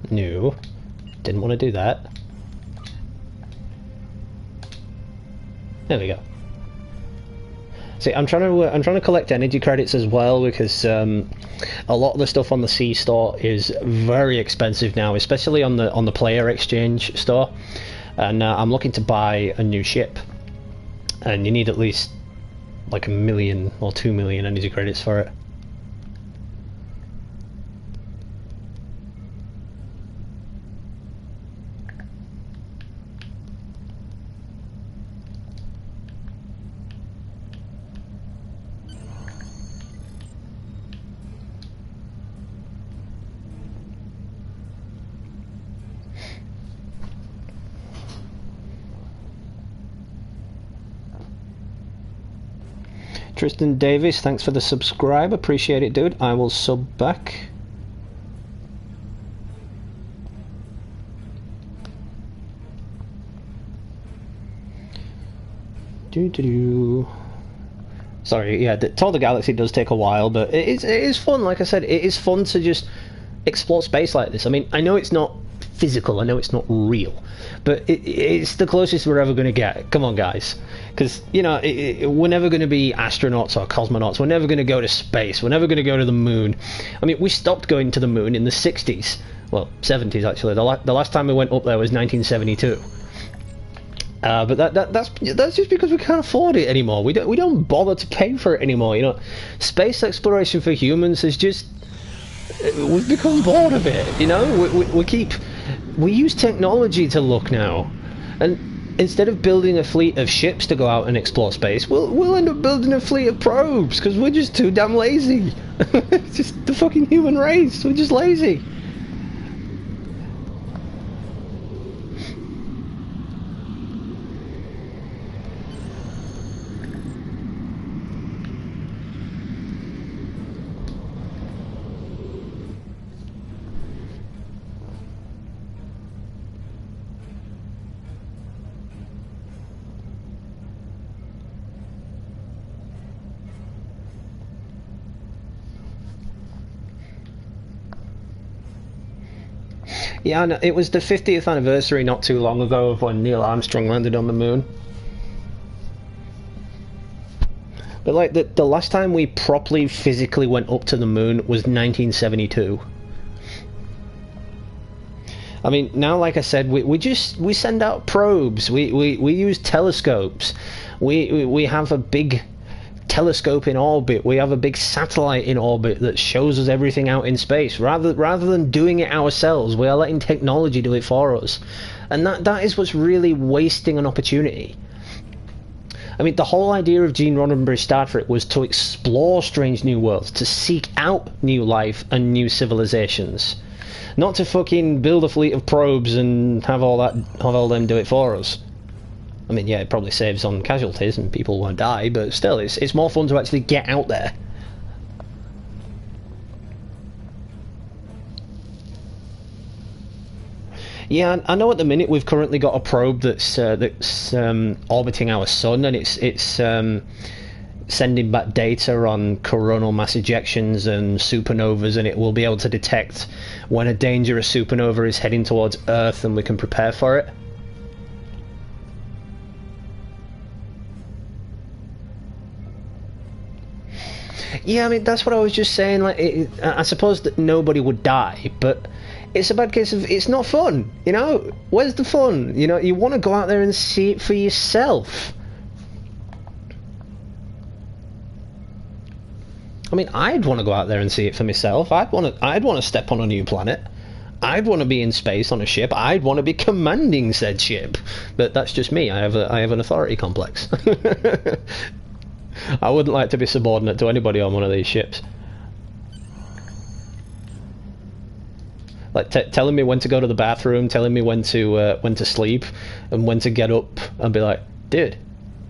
No, didn't want to do that. There we go. See, I'm trying to collect energy credits as well, because a lot of the stuff on the C store is very expensive now, especially on the player exchange store. And I'm looking to buy a new ship, and you need at least like 1 million or 2 million energy credits for it. Tristan Davis, thanks for the subscribe, appreciate it, dude. I will sub back. Sorry, yeah, Tour the Galaxy does take a while, but it is fun. Like I said, it is fun to just explore space like this. I mean, I know it's not physical, I know it's not real, but it's the closest we're ever going to get. Come on, guys. Because, you know, we're never going to be astronauts or cosmonauts. We're never going to go to space. We're never going to go to the moon. I mean, we stopped going to the moon in the 60s. Well, 70s, actually. The last time we went up there was 1972. But that's just because we can't afford it anymore. We don't bother to pay for it anymore. You know, space exploration for humans is just... We've become bored of it, you know? We use technology to look now. And instead of building a fleet of ships to go out and explore space, we'll end up building a fleet of probes, because we're just too damn lazy. It's just the fucking human race. We're just lazy. Yeah, and it was the 50th anniversary not too long ago of when Neil Armstrong landed on the moon. But like the last time we properly physically went up to the moon was 1972. I mean, now, like I said, we send out probes. We use telescopes. We have a big telescope in orbit. We have a big satellite in orbit that shows us everything out in space. Rather than doing it ourselves, we are letting technology do it for us, and that is what's really wasting an opportunity. I mean, the whole idea of Gene Roddenberry's Star Trek was to explore strange new worlds, to seek out new life and new civilizations, not to fucking build a fleet of probes and have all them do it for us. I mean, yeah, it probably saves on casualties and people won't die, but still, it's more fun to actually get out there. Yeah, I know at the minute we've currently got a probe that's orbiting our sun, and it's sending back data on coronal mass ejections and supernovas, and it will be able to detect when a dangerous supernova is heading towards Earth, and we can prepare for it. Yeah, I mean, that's what I was just saying. Like, I suppose that nobody would die, but it's a bad case of it's not fun, you know? Where's the fun? You know, you want to go out there and see it for yourself. I mean, I'd want to go out there and see it for myself. I'd want to step on a new planet. I'd want to be in space on a ship. I'd want to be commanding said ship. But that's just me. I have an authority complex. I wouldn't like to be subordinate to anybody on one of these ships. Like telling me when to go to the bathroom, telling me when to sleep, and when to get up, and be like, dude,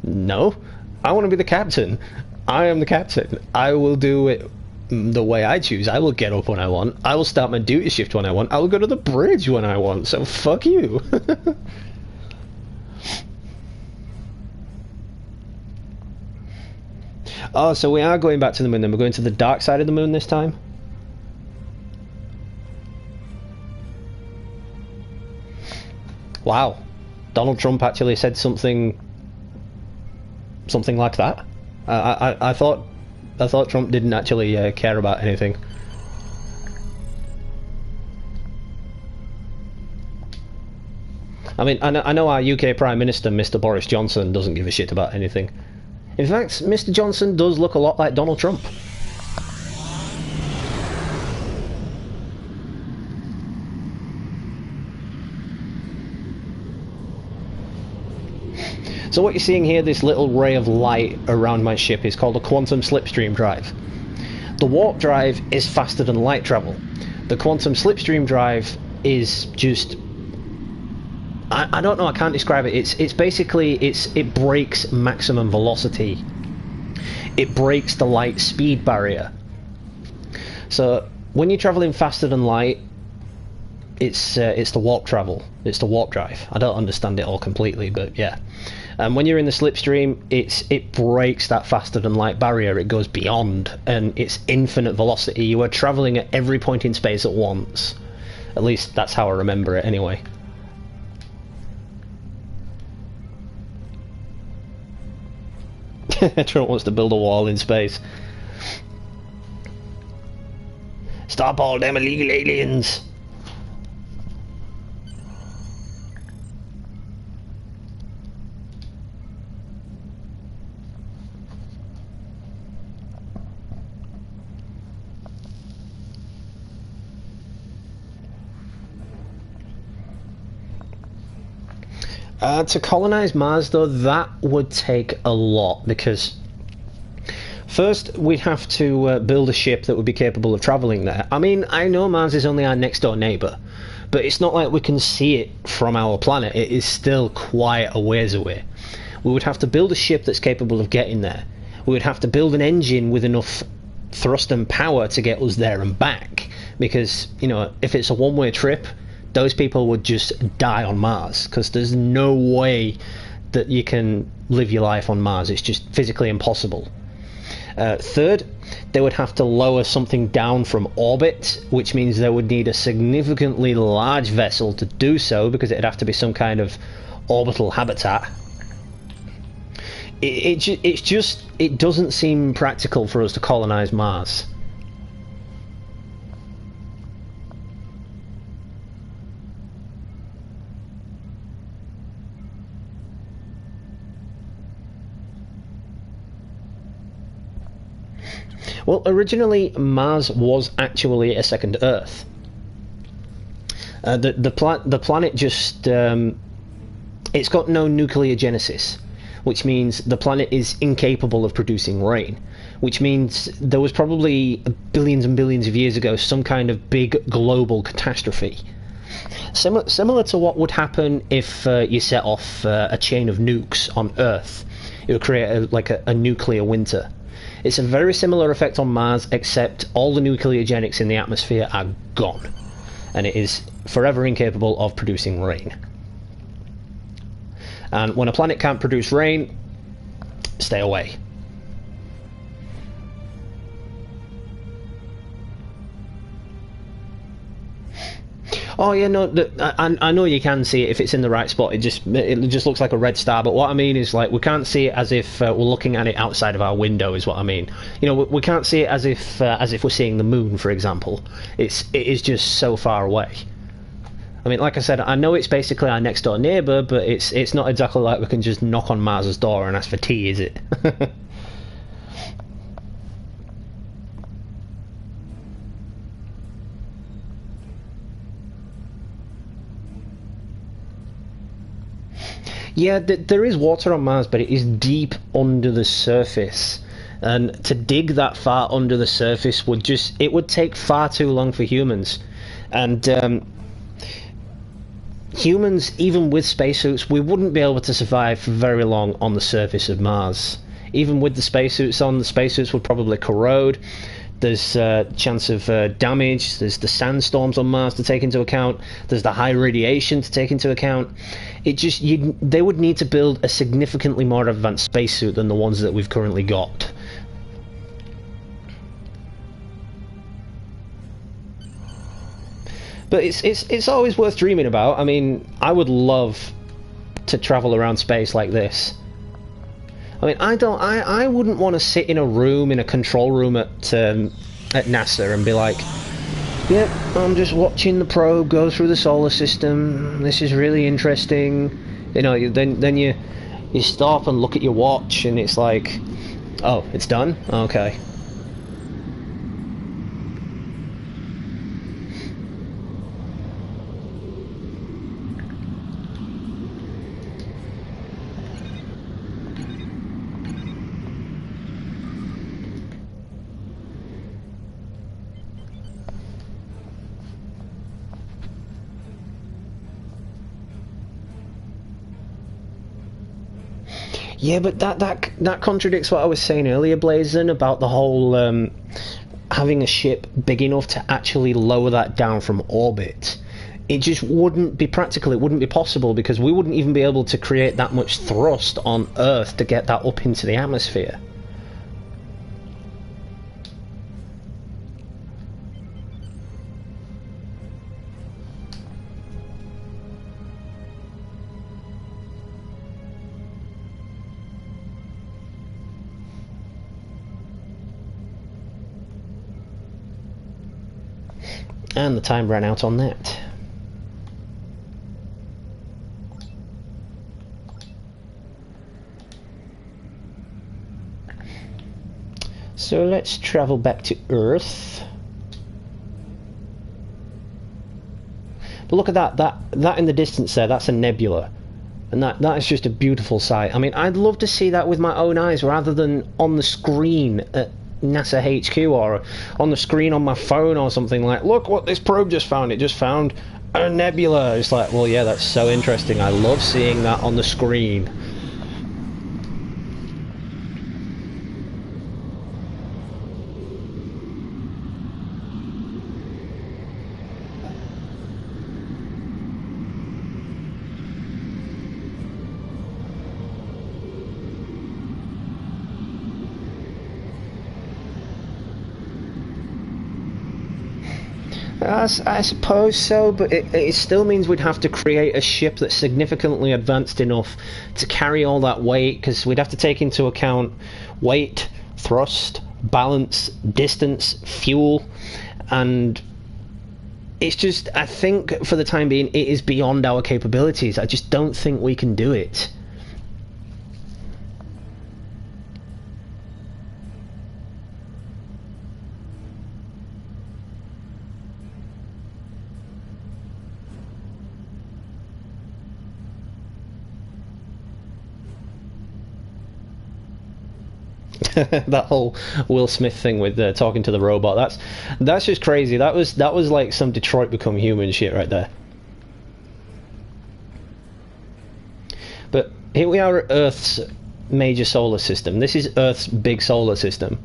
no, I want to be the captain. I am the captain. I will do it the way I choose. I will get up when I want. I will start my duty shift when I want. I will go to the bridge when I want. So fuck you. Oh, so we are going back to the moon then. We're going to the dark side of the moon this time? Wow. Donald Trump actually said something like that? I thought Trump didn't actually care about anything. I mean, I know our UK Prime Minister, Mr. Boris Johnson, doesn't give a shit about anything. In fact, Mr. Johnson does look a lot like Donald Trump. So what you're seeing here, this little ray of light around my ship, is called a quantum slipstream drive. The warp drive is faster than light travel. The quantum slipstream drive is just... I don't know, I can't describe it. It's basically, it breaks maximum velocity. It breaks the light speed barrier. So when you're traveling faster than light, it's the warp travel. It's the warp drive. I don't understand it all completely, but yeah. And when you're in the slipstream, it breaks that faster than light barrier. It goes beyond, and it's infinite velocity. You are traveling at every point in space at once. At least that's how I remember it anyway. Trump wants to build a wall in space. Stop all them illegal aliens! To colonize Mars, though, that would take a lot, because first we'd have to build a ship that would be capable of traveling there. I mean, I know Mars is only our next door neighbor, but it's not like we can see it from our planet. It is still quite a ways away. We would have to build a ship that's capable of getting there. We would have to build an engine with enough thrust and power to get us there and back, because, you know, if it's a one-way trip, those people would just die on Mars, because there's no way that you can live your life on Mars. It's just physically impossible. Third, they would have to lower something down from orbit, which means they would need a significantly large vessel to do so, because it'd have to be some kind of orbital habitat. It doesn't seem practical for us to colonize Mars. Well, originally Mars was actually a second Earth. The planet just it's got no nucleogenesis, which means the planet is incapable of producing rain, which means there was probably billions and billions of years ago some kind of big global catastrophe. Similar to what would happen if you set off a chain of nukes on Earth. It would create a nuclear winter. It's a very similar effect on Mars, except all the nucleogenics in the atmosphere are gone. and it is forever incapable of producing rain. And when a planet can't produce rain, stay away. Oh yeah, no, I know you can see it if it's in the right spot. It just looks like a red star. But what I mean is, like, we can't see it as if we're looking at it outside of our window. Is what I mean. You know, we can't see it as if we're seeing the moon, for example. It is just so far away. I mean, like I said, I know it's basically our next door neighbour, but it's not exactly like we can just knock on Mars's door and ask for tea, is it? Yeah, there is water on Mars, but it is deep under the surface. And to dig that far under the surface would take far too long for humans. And humans, even with spacesuits, we wouldn't be able to survive for very long on the surface of Mars. Even with the spacesuits on, the spacesuits would probably corrode. There's a chance of damage. There's the sandstorms on Mars to take into account. There's the high radiation to take into account. They would need to build a significantly more advanced spacesuit than the ones that we've currently got. But it's always worth dreaming about. I mean, I would love to travel around space like this. I mean, I wouldn't want to sit in a control room at NASA and be like, yep, I'm just watching the probe go through the solar system. This is really interesting. You know, then you stop and look at your watch, and it's like, oh, it's done? Okay. Yeah, but that contradicts what I was saying earlier, Blazin, about the whole having a ship big enough to actually lower that down from orbit. It just wouldn't be practical. It wouldn't be possible, because we wouldn't even be able to create that much thrust on Earth to get that up into the atmosphere. And the time ran out on that. So let's travel back to Earth. But look at that in the distance there, that's a nebula. And that is just a beautiful sight. I mean, I'd love to see that with my own eyes rather than on the screen at NASA HQ or on the screen on my phone or something. Like, look what this probe just found. It just found a nebula. It's like, well, yeah, that's so interesting. I love seeing that on the screen. I suppose so, but it still means we'd have to create a ship that's significantly advanced enough to carry all that weight, because we'd have to take into account weight, thrust, balance, distance, fuel, and it's just, I think for the time being, it is beyond our capabilities. I just don't think we can do it. That whole Will Smith thing with talking to the robot, that's just crazy. That was like some Detroit Become Human shit right there. But here we are at Earth's major solar system. This is Earth's big solar system.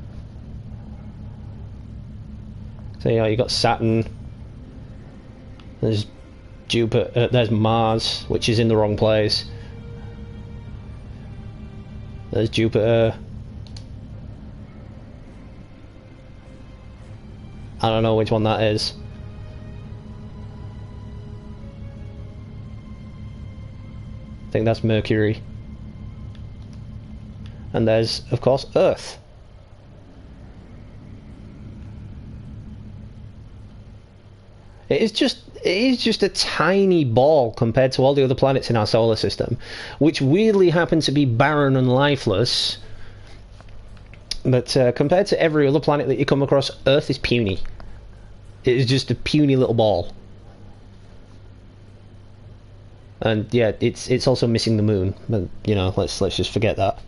So you got Saturn, There's Jupiter. There's Mars, which is in the wrong place. There's Jupiter. I don't know which one that is. I think that's Mercury. And there's, of course, Earth. It is just a tiny ball compared to all the other planets in our solar system, which weirdly happen to be barren and lifeless. But compared to every other planet that you come across, Earth is puny. It is just a puny little ball. And yeah, it's also missing the moon. But you know, let's just forget that.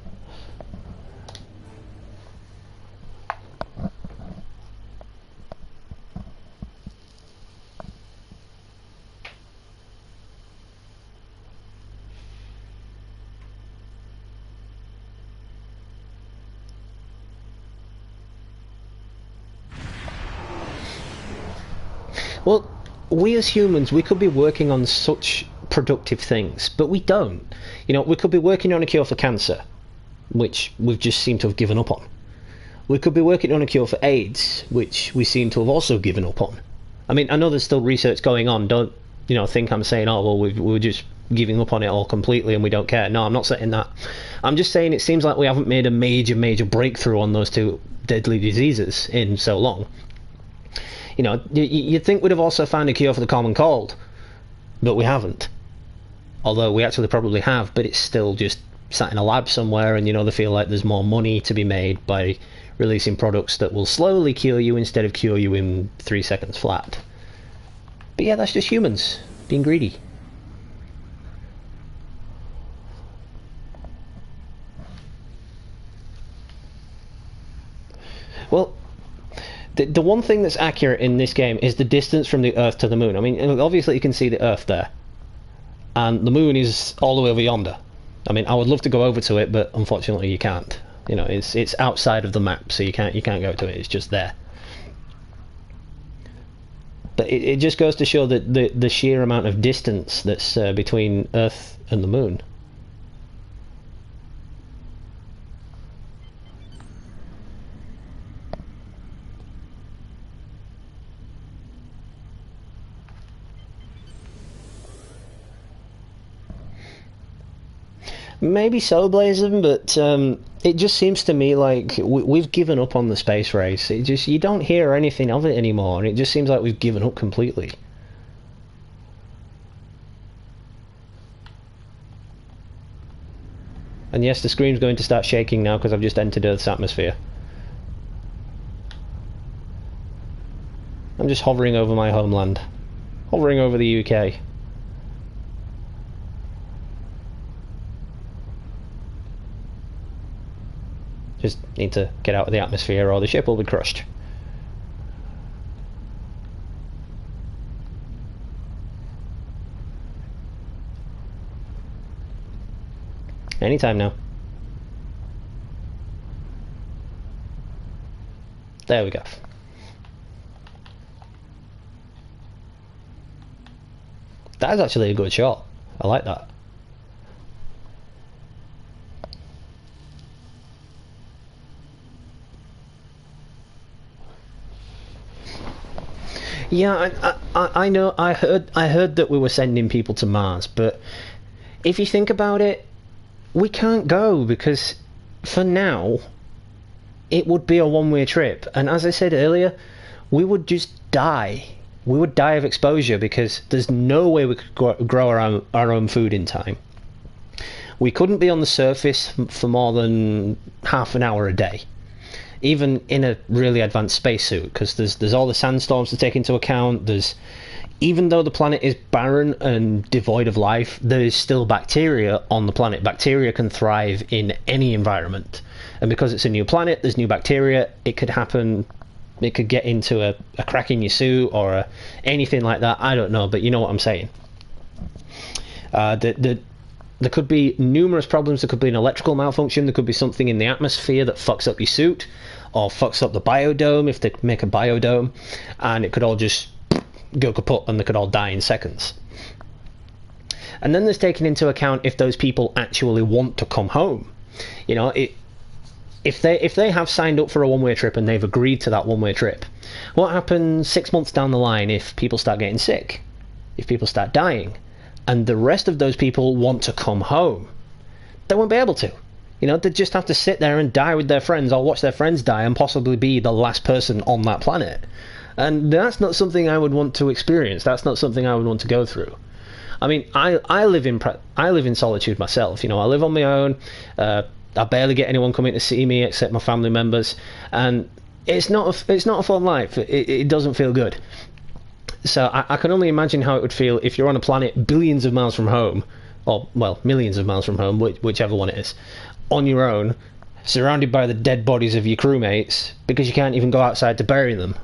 Well, we as humans, we could be working on such productive things, but we don't. You know, we could be working on a cure for cancer, which we've just seemed to have given up on. We could be working on a cure for AIDS, which we seem to have also given up on. I mean, I know there's still research going on. Don't, you know, think I'm saying, oh, well, we're just giving up on it all completely and we don't care. No, I'm not saying that. I'm just saying it seems like we haven't made a major breakthrough on those two deadly diseases in so long. You know, you'd think we'd have also found a cure for the common cold, but we haven't. Although we actually probably have, but it's still just sat in a lab somewhere, and you know, they feel like there's more money to be made by releasing products that will slowly cure you instead of cure you in 3 seconds flat. But yeah, that's just humans being greedy. Well, the one thing that's accurate in this game is the distance from the Earth to the Moon. I mean, obviously you can see the Earth there, and the Moon is all the way over yonder. I mean, I would love to go over to it, but unfortunately you can't. You know, it's outside of the map, so you can't go to it. It's just there. But it just goes to show that the sheer amount of distance that's between Earth and the Moon. Maybe so, Blazon, but it just seems to me like we've given up on the space race. You don't hear anything of it anymore, and it just seems like we've given up completely. And yes, the screen's going to start shaking now because I've just entered Earth's atmosphere. I'm just hovering over my homeland, hovering over the UK. Just need to get out of the atmosphere or the ship will be crushed. Anytime now. There we go. That is actually a good shot. I like that. Yeah, I know. I heard that we were sending people to Mars, but if you think about it, we can't go because for now it would be a one-way trip, and as I said earlier, we would just die. We would die of exposure because there's no way we could grow our own food in time. We couldn't be on the surface for more than half an hour a day, even in a really advanced spacesuit, because there's all the sandstorms to take into account. Even though the planet is barren and devoid of life, there is still bacteria on the planet. Bacteria can thrive in any environment, and because it's a new planet, there's new bacteria. It could happen. It could get into a crack in your suit or anything like that. I don't know, but you know what I'm saying. There could be numerous problems. There could be an electrical malfunction. There could be something in the atmosphere that fucks up your suit or fucks up the biodome if they make a biodome, and it could all just go kaput and they could all die in seconds. And then there's taking into account if those people actually want to come home. You know, if they have signed up for a one-way trip and they've agreed to that one-way trip, what happens 6 months down the line if people start getting sick, if people start dying, and the rest of those people want to come home? They won't be able to. You know, they just have to sit there and die with their friends, or watch their friends die and possibly be the last person on that planet. And that's not something I would want to experience. That's not something I would want to go through. I mean, I live in solitude myself. You know, I live on my own. I barely get anyone coming to see me except my family members, and it's not a fun life. It doesn't feel good. So I can only imagine how it would feel if you're on a planet billions of miles from home, or well, millions of miles from home, whichever one it is, on your own, surrounded by the dead bodies of your crewmates because you can't even go outside to bury them.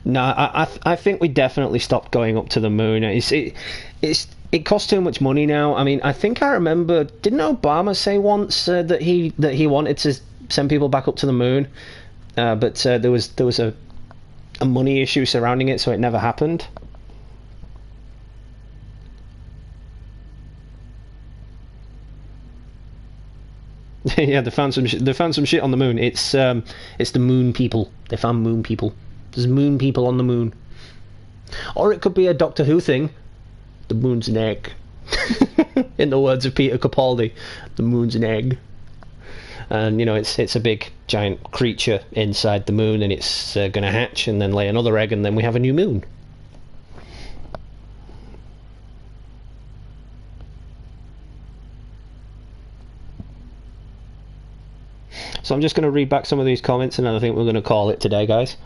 No, I think we definitely stopped going up to the moon. It costs too much money now. I mean, I think I remember, didn't Obama say once that he wanted to send people back up to the moon, but there was a money issue surrounding it, so it never happened. Yeah, they found some shit on the moon. It's the moon people. They found moon people. There's moon people on the moon. Or it could be a Doctor Who thing. The moon's an egg. In the words of Peter Capaldi, the moon's an egg. And, you know, it's a big, giant creature inside the moon, and it's going to hatch and then lay another egg, and then we have a new moon. So I'm just going to read back some of these comments, and then I think we're going to call it today, guys.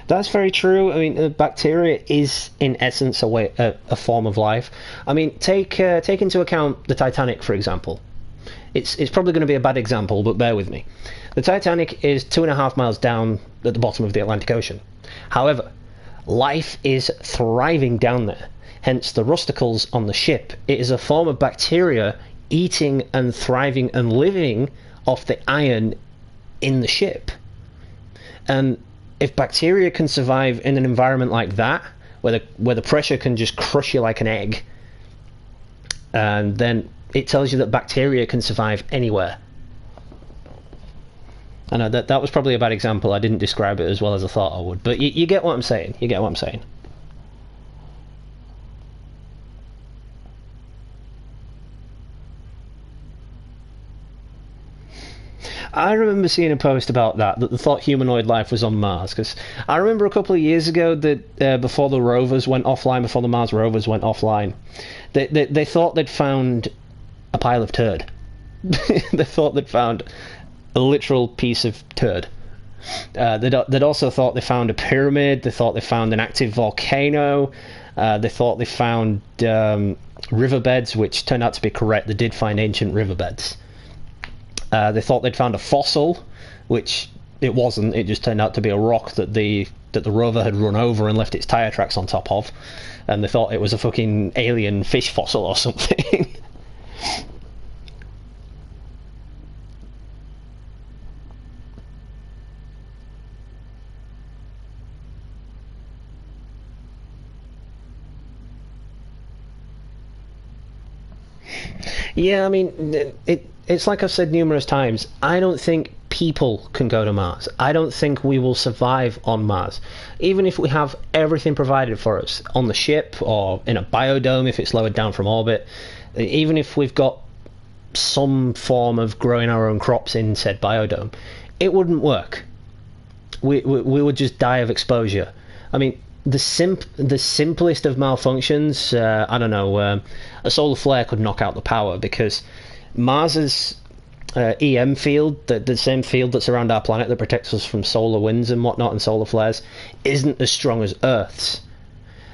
That's very true. I mean, bacteria is, in essence, a form of life. I mean, take into account the Titanic, for example. It's probably going to be a bad example, but bear with me. The Titanic is 2.5 miles down at the bottom of the Atlantic Ocean. However, life is thriving down there. Hence, the rusticles on the ship. It is a form of bacteria eating and thriving and living off the iron in the ship. And if bacteria can survive in an environment like that, where the pressure can just crush you like an egg, and then it tells you that bacteria can survive anywhere. I know that was probably a bad example. I didn't describe it as well as I thought I would, but you get what I'm saying. You get what I'm saying. I remember seeing a post about that they thought humanoid life was on Mars, because I remember a couple of years ago that before the rovers went offline, before the Mars rovers went offline, they thought they'd found a pile of turd. They thought they'd found a literal piece of turd. They'd also thought they found a pyramid. They thought they found an active volcano. They thought they found riverbeds, which turned out to be correct. They did find ancient riverbeds. They thought they'd found a fossil, which it wasn't. It just turned out to be a rock that the rover had run over and left its tire tracks on top of, and they thought it was a fucking alien fish fossil or something. Yeah, I mean, it's like I've said numerous times, I don't think people can go to Mars. I don't think we will survive on Mars. Even if we have everything provided for us on the ship or in a biodome if it's lowered down from orbit, even if we've got some form of growing our own crops in said biodome, it wouldn't work. We would just die of exposure. I mean, the simplest of malfunctions, I don't know, a solar flare could knock out the power, because Mars's EM field, the same field that's around our planet that protects us from solar winds and whatnot and solar flares, isn't as strong as Earth's.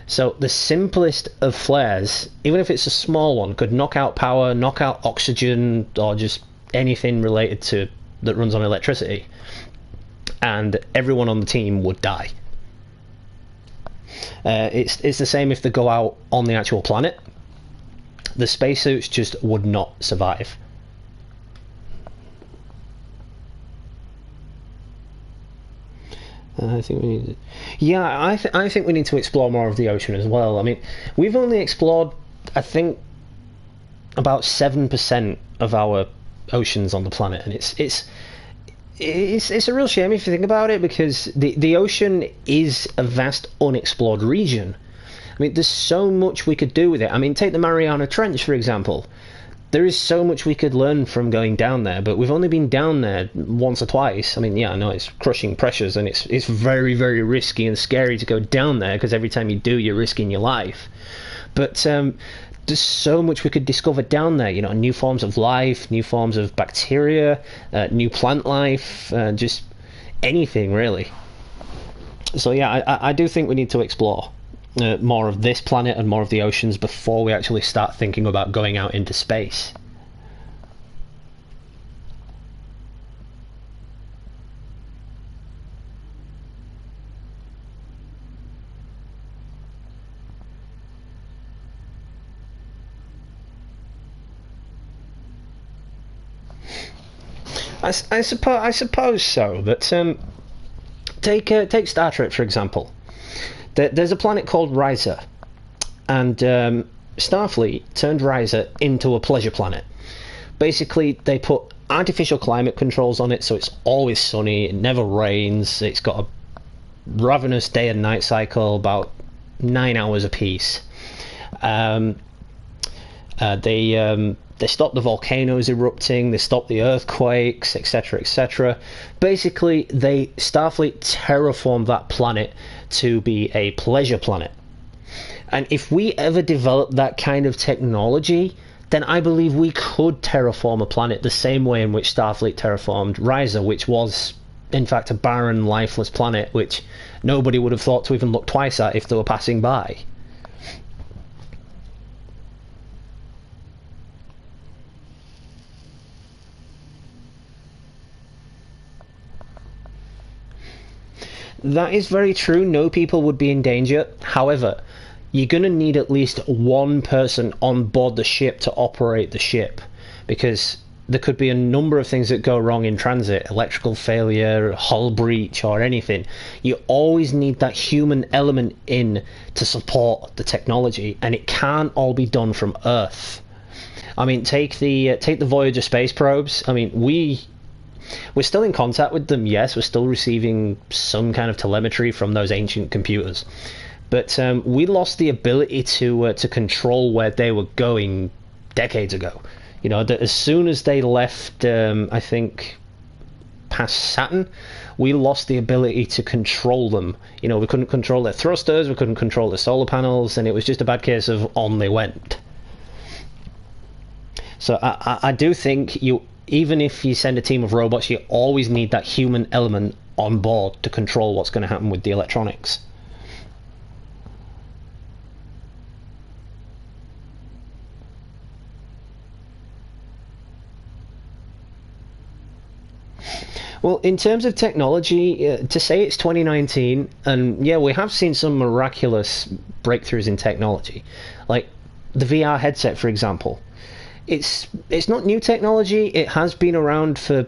So the simplest of flares, even if it's a small one, could knock out power, knock out oxygen, or just anything related to that runs on electricity, and everyone on the team would die. It's the same if they go out on the actual planet. The spacesuits just would not survive. I think we need. Yeah, I think we need to explore more of the ocean as well. I mean, we've only explored, I think, about 7% of our oceans on the planet, and it's a real shame if you think about it, because the ocean is a vast unexplored region. I mean, there's so much we could do with it. I mean, take the Mariana Trench, for example. There is so much we could learn from going down there, but we've only been down there once or twice. I mean, yeah, I know it's crushing pressures, and it's very, very risky and scary to go down there, because every time you do, you're risking your life. But there's so much we could discover down there, you know, new forms of life, new forms of bacteria, new plant life, just anything, really. So yeah, I do think we need to explore more of this planet and more of the oceans before we actually start thinking about going out into space. I suppose so, but take Star Trek, for example. There's a planet called Risa, and Starfleet turned Risa into a pleasure planet. Basically, they put artificial climate controls on it, so it's always sunny, it never rains, it's got a ravenous day and night cycle, about 9 hours apiece. They stopped the volcanoes erupting, they stopped the earthquakes, etc., etc. Basically, Starfleet terraformed that planet to be a pleasure planet. And if we ever develop that kind of technology, then I believe we could terraform a planet the same way in which Starfleet terraformed Risa, which was, in fact, a barren, lifeless planet which nobody would have thought to even look twice at if they were passing by. That is very true. No people would be in danger. However, you're going to need at least one person on board the ship to operate the ship, because there could be a number of things that go wrong in transit, electrical failure, hull breach, or anything. You always need that human element in to support the technology, and it can't all be done from Earth. I mean, take the Voyager space probes. I mean, we're still in contact with them, yes, we're still receiving some kind of telemetry from those ancient computers. But we lost the ability to control where they were going decades ago. You know, that as soon as they left, I think, past Saturn, we lost the ability to control them. You know, we couldn't control their thrusters, we couldn't control their solar panels, and it was just a bad case of on they went. So I do think even if you send a team of robots, you always need that human element on board to control what's going to happen with the electronics. Well, in terms of technology, to say it's 2019, and yeah, we have seen some miraculous breakthroughs in technology, like the VR headset, for example. It's not new technology, it has been around for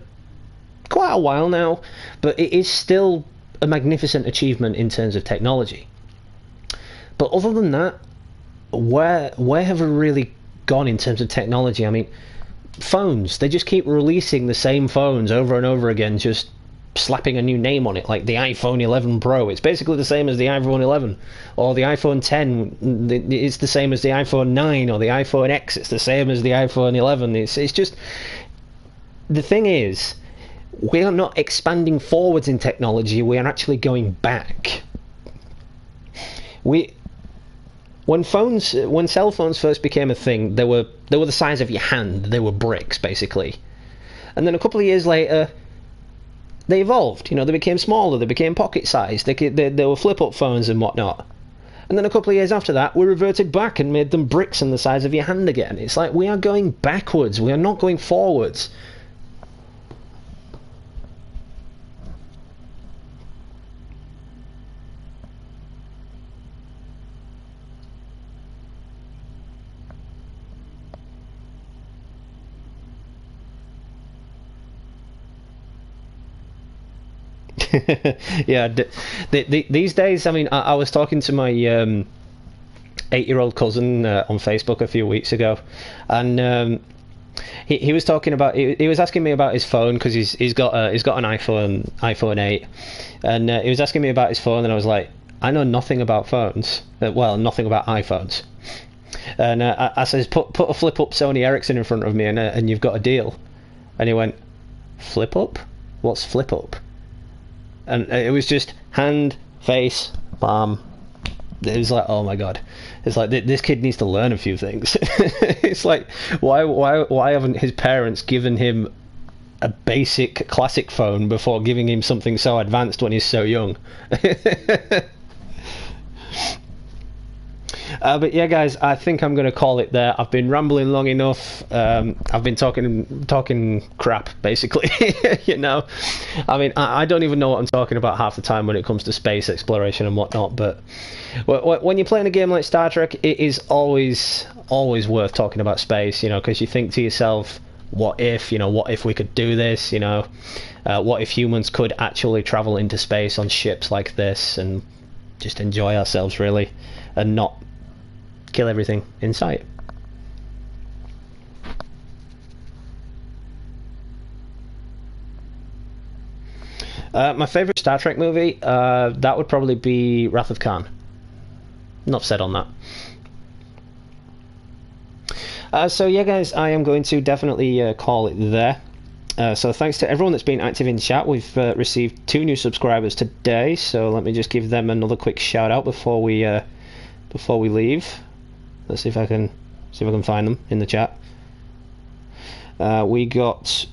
quite a while now, but it is still a magnificent achievement in terms of technology. But other than that, where have we really gone in terms of technology? I mean, phones, they just keep releasing the same phones over and over again, just slapping a new name on it, like the iPhone 11 Pro. It's basically the same as the iPhone 11, or the iPhone 10. It's the same as the iPhone 9, or the iPhone X. It's the same as the iPhone 11. It's just, the thing is, we are not expanding forwards in technology. We are actually going back. When cell phones first became a thing, they were the size of your hand. They were bricks, basically. And then a couple of years later, they evolved. You know, they became smaller, they became pocket-sized, they were flip-up phones and whatnot. And then a couple of years after that, we reverted back and made them bricks in the size of your hand again. It's like we are going backwards. We are not going forwards. Yeah, these days, I mean, I was talking to my 8-year-old cousin on Facebook a few weeks ago, and he was talking about, he was asking me about his phone because he's got an iPhone 8, and he was asking me about his phone, and I was like, I know nothing about phones, well, nothing about iPhones, and I says, put a flip up Sony Ericsson in front of me, and you've got a deal, and he went, flip up? What's flip up? And it was just hand, face, palm. It was like, oh my god. It's like, this kid needs to learn a few things. It's like, why haven't his parents given him a basic classic phone before giving him something so advanced when he's so young? But yeah, guys, I think I'm going to call it there. I've been rambling long enough. I've been talking crap, basically. You know, I mean, I don't even know what I'm talking about half the time when it comes to space exploration and whatnot. But when you're playing a game like Star Trek, it is always worth talking about space. You know, because you think to yourself, what if? You know, what if we could do this? You know, what if humans could actually travel into space on ships like this and just enjoy ourselves, really, and not kill everything in sight. My favourite Star Trek movie, that would probably be Wrath of Khan. Enough said on that. So yeah, guys, I am going to definitely call it there. So thanks to everyone that's been active in chat. We've received 2 new subscribers today, so let me just give them another quick shout out before we leave. Let's see if I can find them in the chat. We got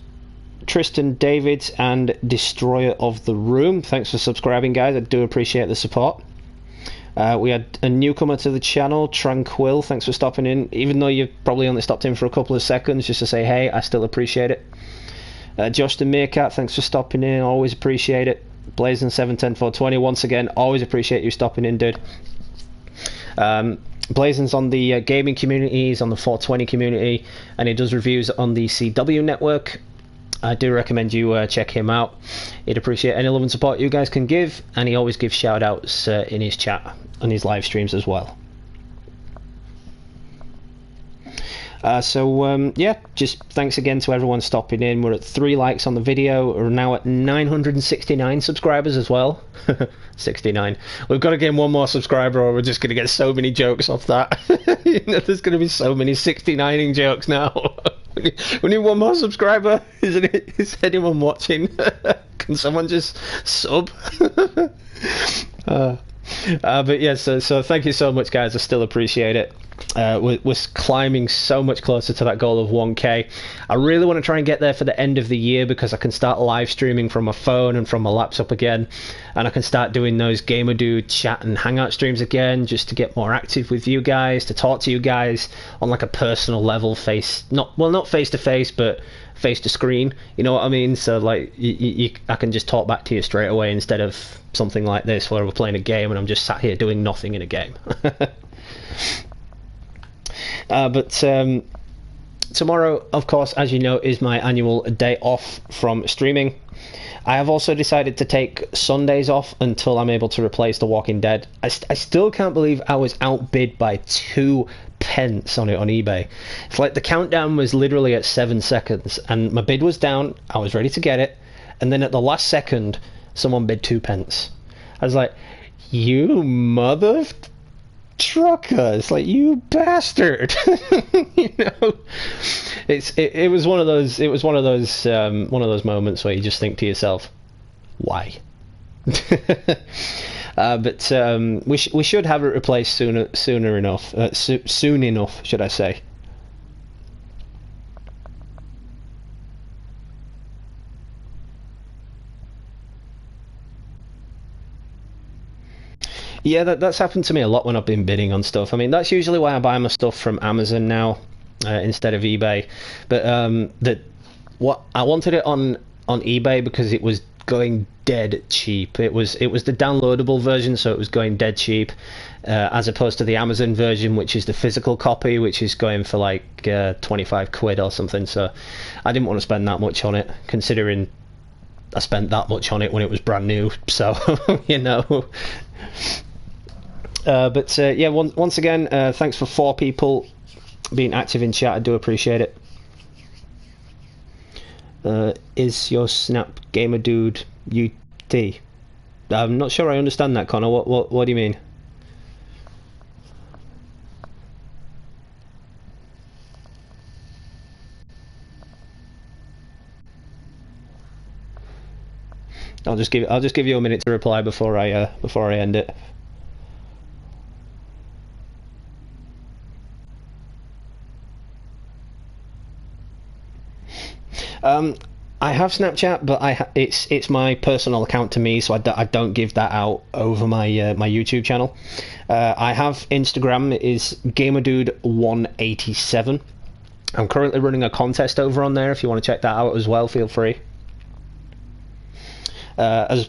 Tristan David and Destroyer of the Room. Thanks for subscribing, guys. I do appreciate the support. We had a newcomer to the channel, Tranquil. Thanks for stopping in. Even though you've probably only stopped in for a couple of seconds just to say hey, I still appreciate it. Josh the Meerkat, thanks for stopping in. Always appreciate it. Blazing710420, once again, always appreciate you stopping in, dude. Blazon's on the gaming community, he's on the 420 community, and he does reviews on the CW network. I do recommend you check him out. He'd appreciate any love and support you guys can give, and he always gives shout outs in his chat and his live streams as well. Yeah, just thanks again to everyone stopping in. We're at 3 likes on the video. We're now at 969 subscribers as well. 69. We've got to get 1 more subscriber or we're just going to get so many jokes off that. You know, there's going to be so many 69ing jokes now. We need 1 more subscriber. Is anyone watching? Can someone just sub? But yeah, so thank you so much, guys. I still appreciate it. We're climbing so much closer to that goal of 1K. I really want to try and get there for the end of the year because I can start live streaming from my phone and from my laptop again, and I can start doing those Gamer Dude chat and hangout streams again, just to get more active with you guys, to talk to you guys on like a personal level, not face to face, but face to screen, you know what I mean? So like I can just talk back to you straight away instead of something like this where we're playing a game and I'm just sat here doing nothing in a game. But tomorrow, of course, as you know, is my annual day off from streaming. I have also decided to take Sundays off until I'm able to replace The Walking Dead. I still can't believe I was outbid by 2 pence on it on eBay. It's like the countdown was literally at 7 seconds, and my bid was down. I was ready to get it, and then at the last second, someone bid 2 pence. I was like, "You mother trucker!" It's like, you bastard. You know, it was one of those moments where you just think to yourself, why? But we should have it replaced soon enough, should I say. Yeah, that's happened to me a lot when I've been bidding on stuff. I mean, that's usually why I buy my stuff from Amazon now instead of eBay. But what I wanted it on eBay because it was going dead cheap. It was the downloadable version, so it was going dead cheap, as opposed to the Amazon version, which is the physical copy, which is going for like 25 quid or something. So I didn't want to spend that much on it, considering I spent that much on it when it was brand new. So you know. But yeah, once again, thanks for 4 people being active in chat. I do appreciate it. Is your Snap Gamer Dude UT? I'm not sure I understand that, Connor. What do you mean? I'll just give you a minute to reply before I end it. I have Snapchat, but it's my personal account to me, so I don't give that out over my my YouTube channel. I have Instagram. It is GamerDude187. I'm currently running a contest over on there. If you want to check that out as well, feel free. As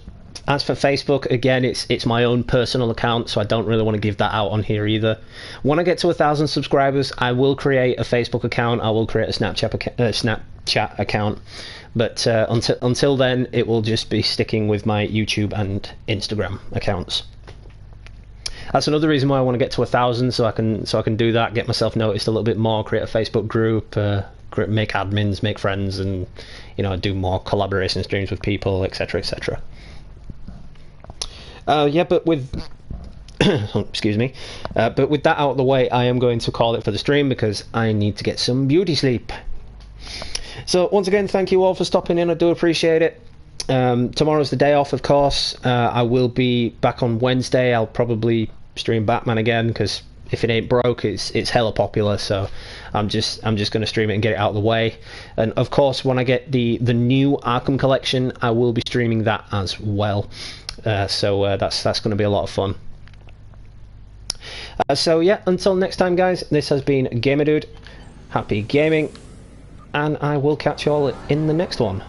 for Facebook, again, it's my own personal account, so I don't really want to give that out on here either. When I get to 1,000 subscribers, I will create a Facebook account. I will create a Snapchat account, but until then, it will just be sticking with my YouTube and Instagram accounts. That's another reason why I want to get to 1,000, so I can do that, get myself noticed a little bit more, create a Facebook group, make admins, make friends, and do more collaboration streams with people, etc., etc. Yeah, but with excuse me, but with that out of the way, I am going to call it for the stream because I need to get some beauty sleep. So once again, thank you all for stopping in. I do appreciate it. Tomorrow's the day off, of course. I will be back on Wednesday. I'll probably stream Batman again because if it ain't broke, it's hella popular. So I'm just going to stream it and get it out of the way. And of course, when I get the new Arkham collection, I will be streaming that as well. So that's going to be a lot of fun. So yeah, until next time, guys, this has been GamerDude. Happy gaming, and I will catch you all in the next one.